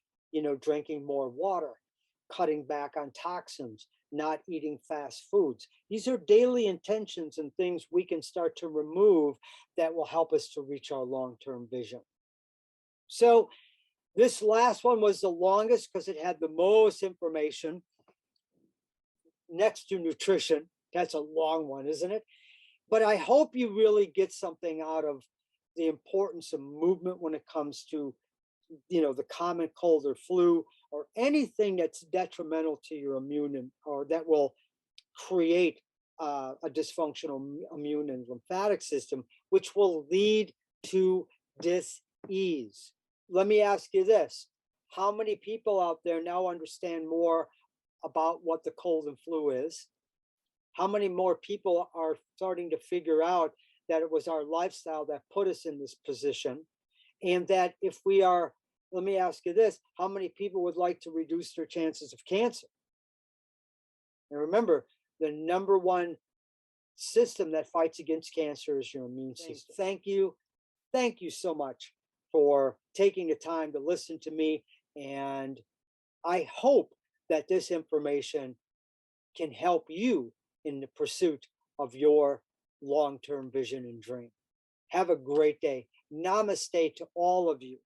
drinking more water, cutting back on toxins, not eating fast foods. These are daily intentions and things we can start to remove that will help us to reach our long-term vision. So this last one was the longest because it had the most information next to nutrition. That's a long one, isn't it? But I hope you really get something out of the importance of movement when it comes to, the common cold or flu, or anything that's detrimental to your immune, or that will create a dysfunctional immune and lymphatic system, which will lead to dis-ease. Let me ask you this. How many people out there now understand more about what the cold and flu is? How many more people are starting to figure out that it was our lifestyle that put us in this position? And that if we are, let me ask you this, how many people would like to reduce their chances of cancer? And remember, the number one system that fights against cancer is your immune system. Thank you. Thank you so much for taking the time to listen to me. And I hope that this information can help you in the pursuit of your long-term vision and dream. Have a great day. Namaste to all of you.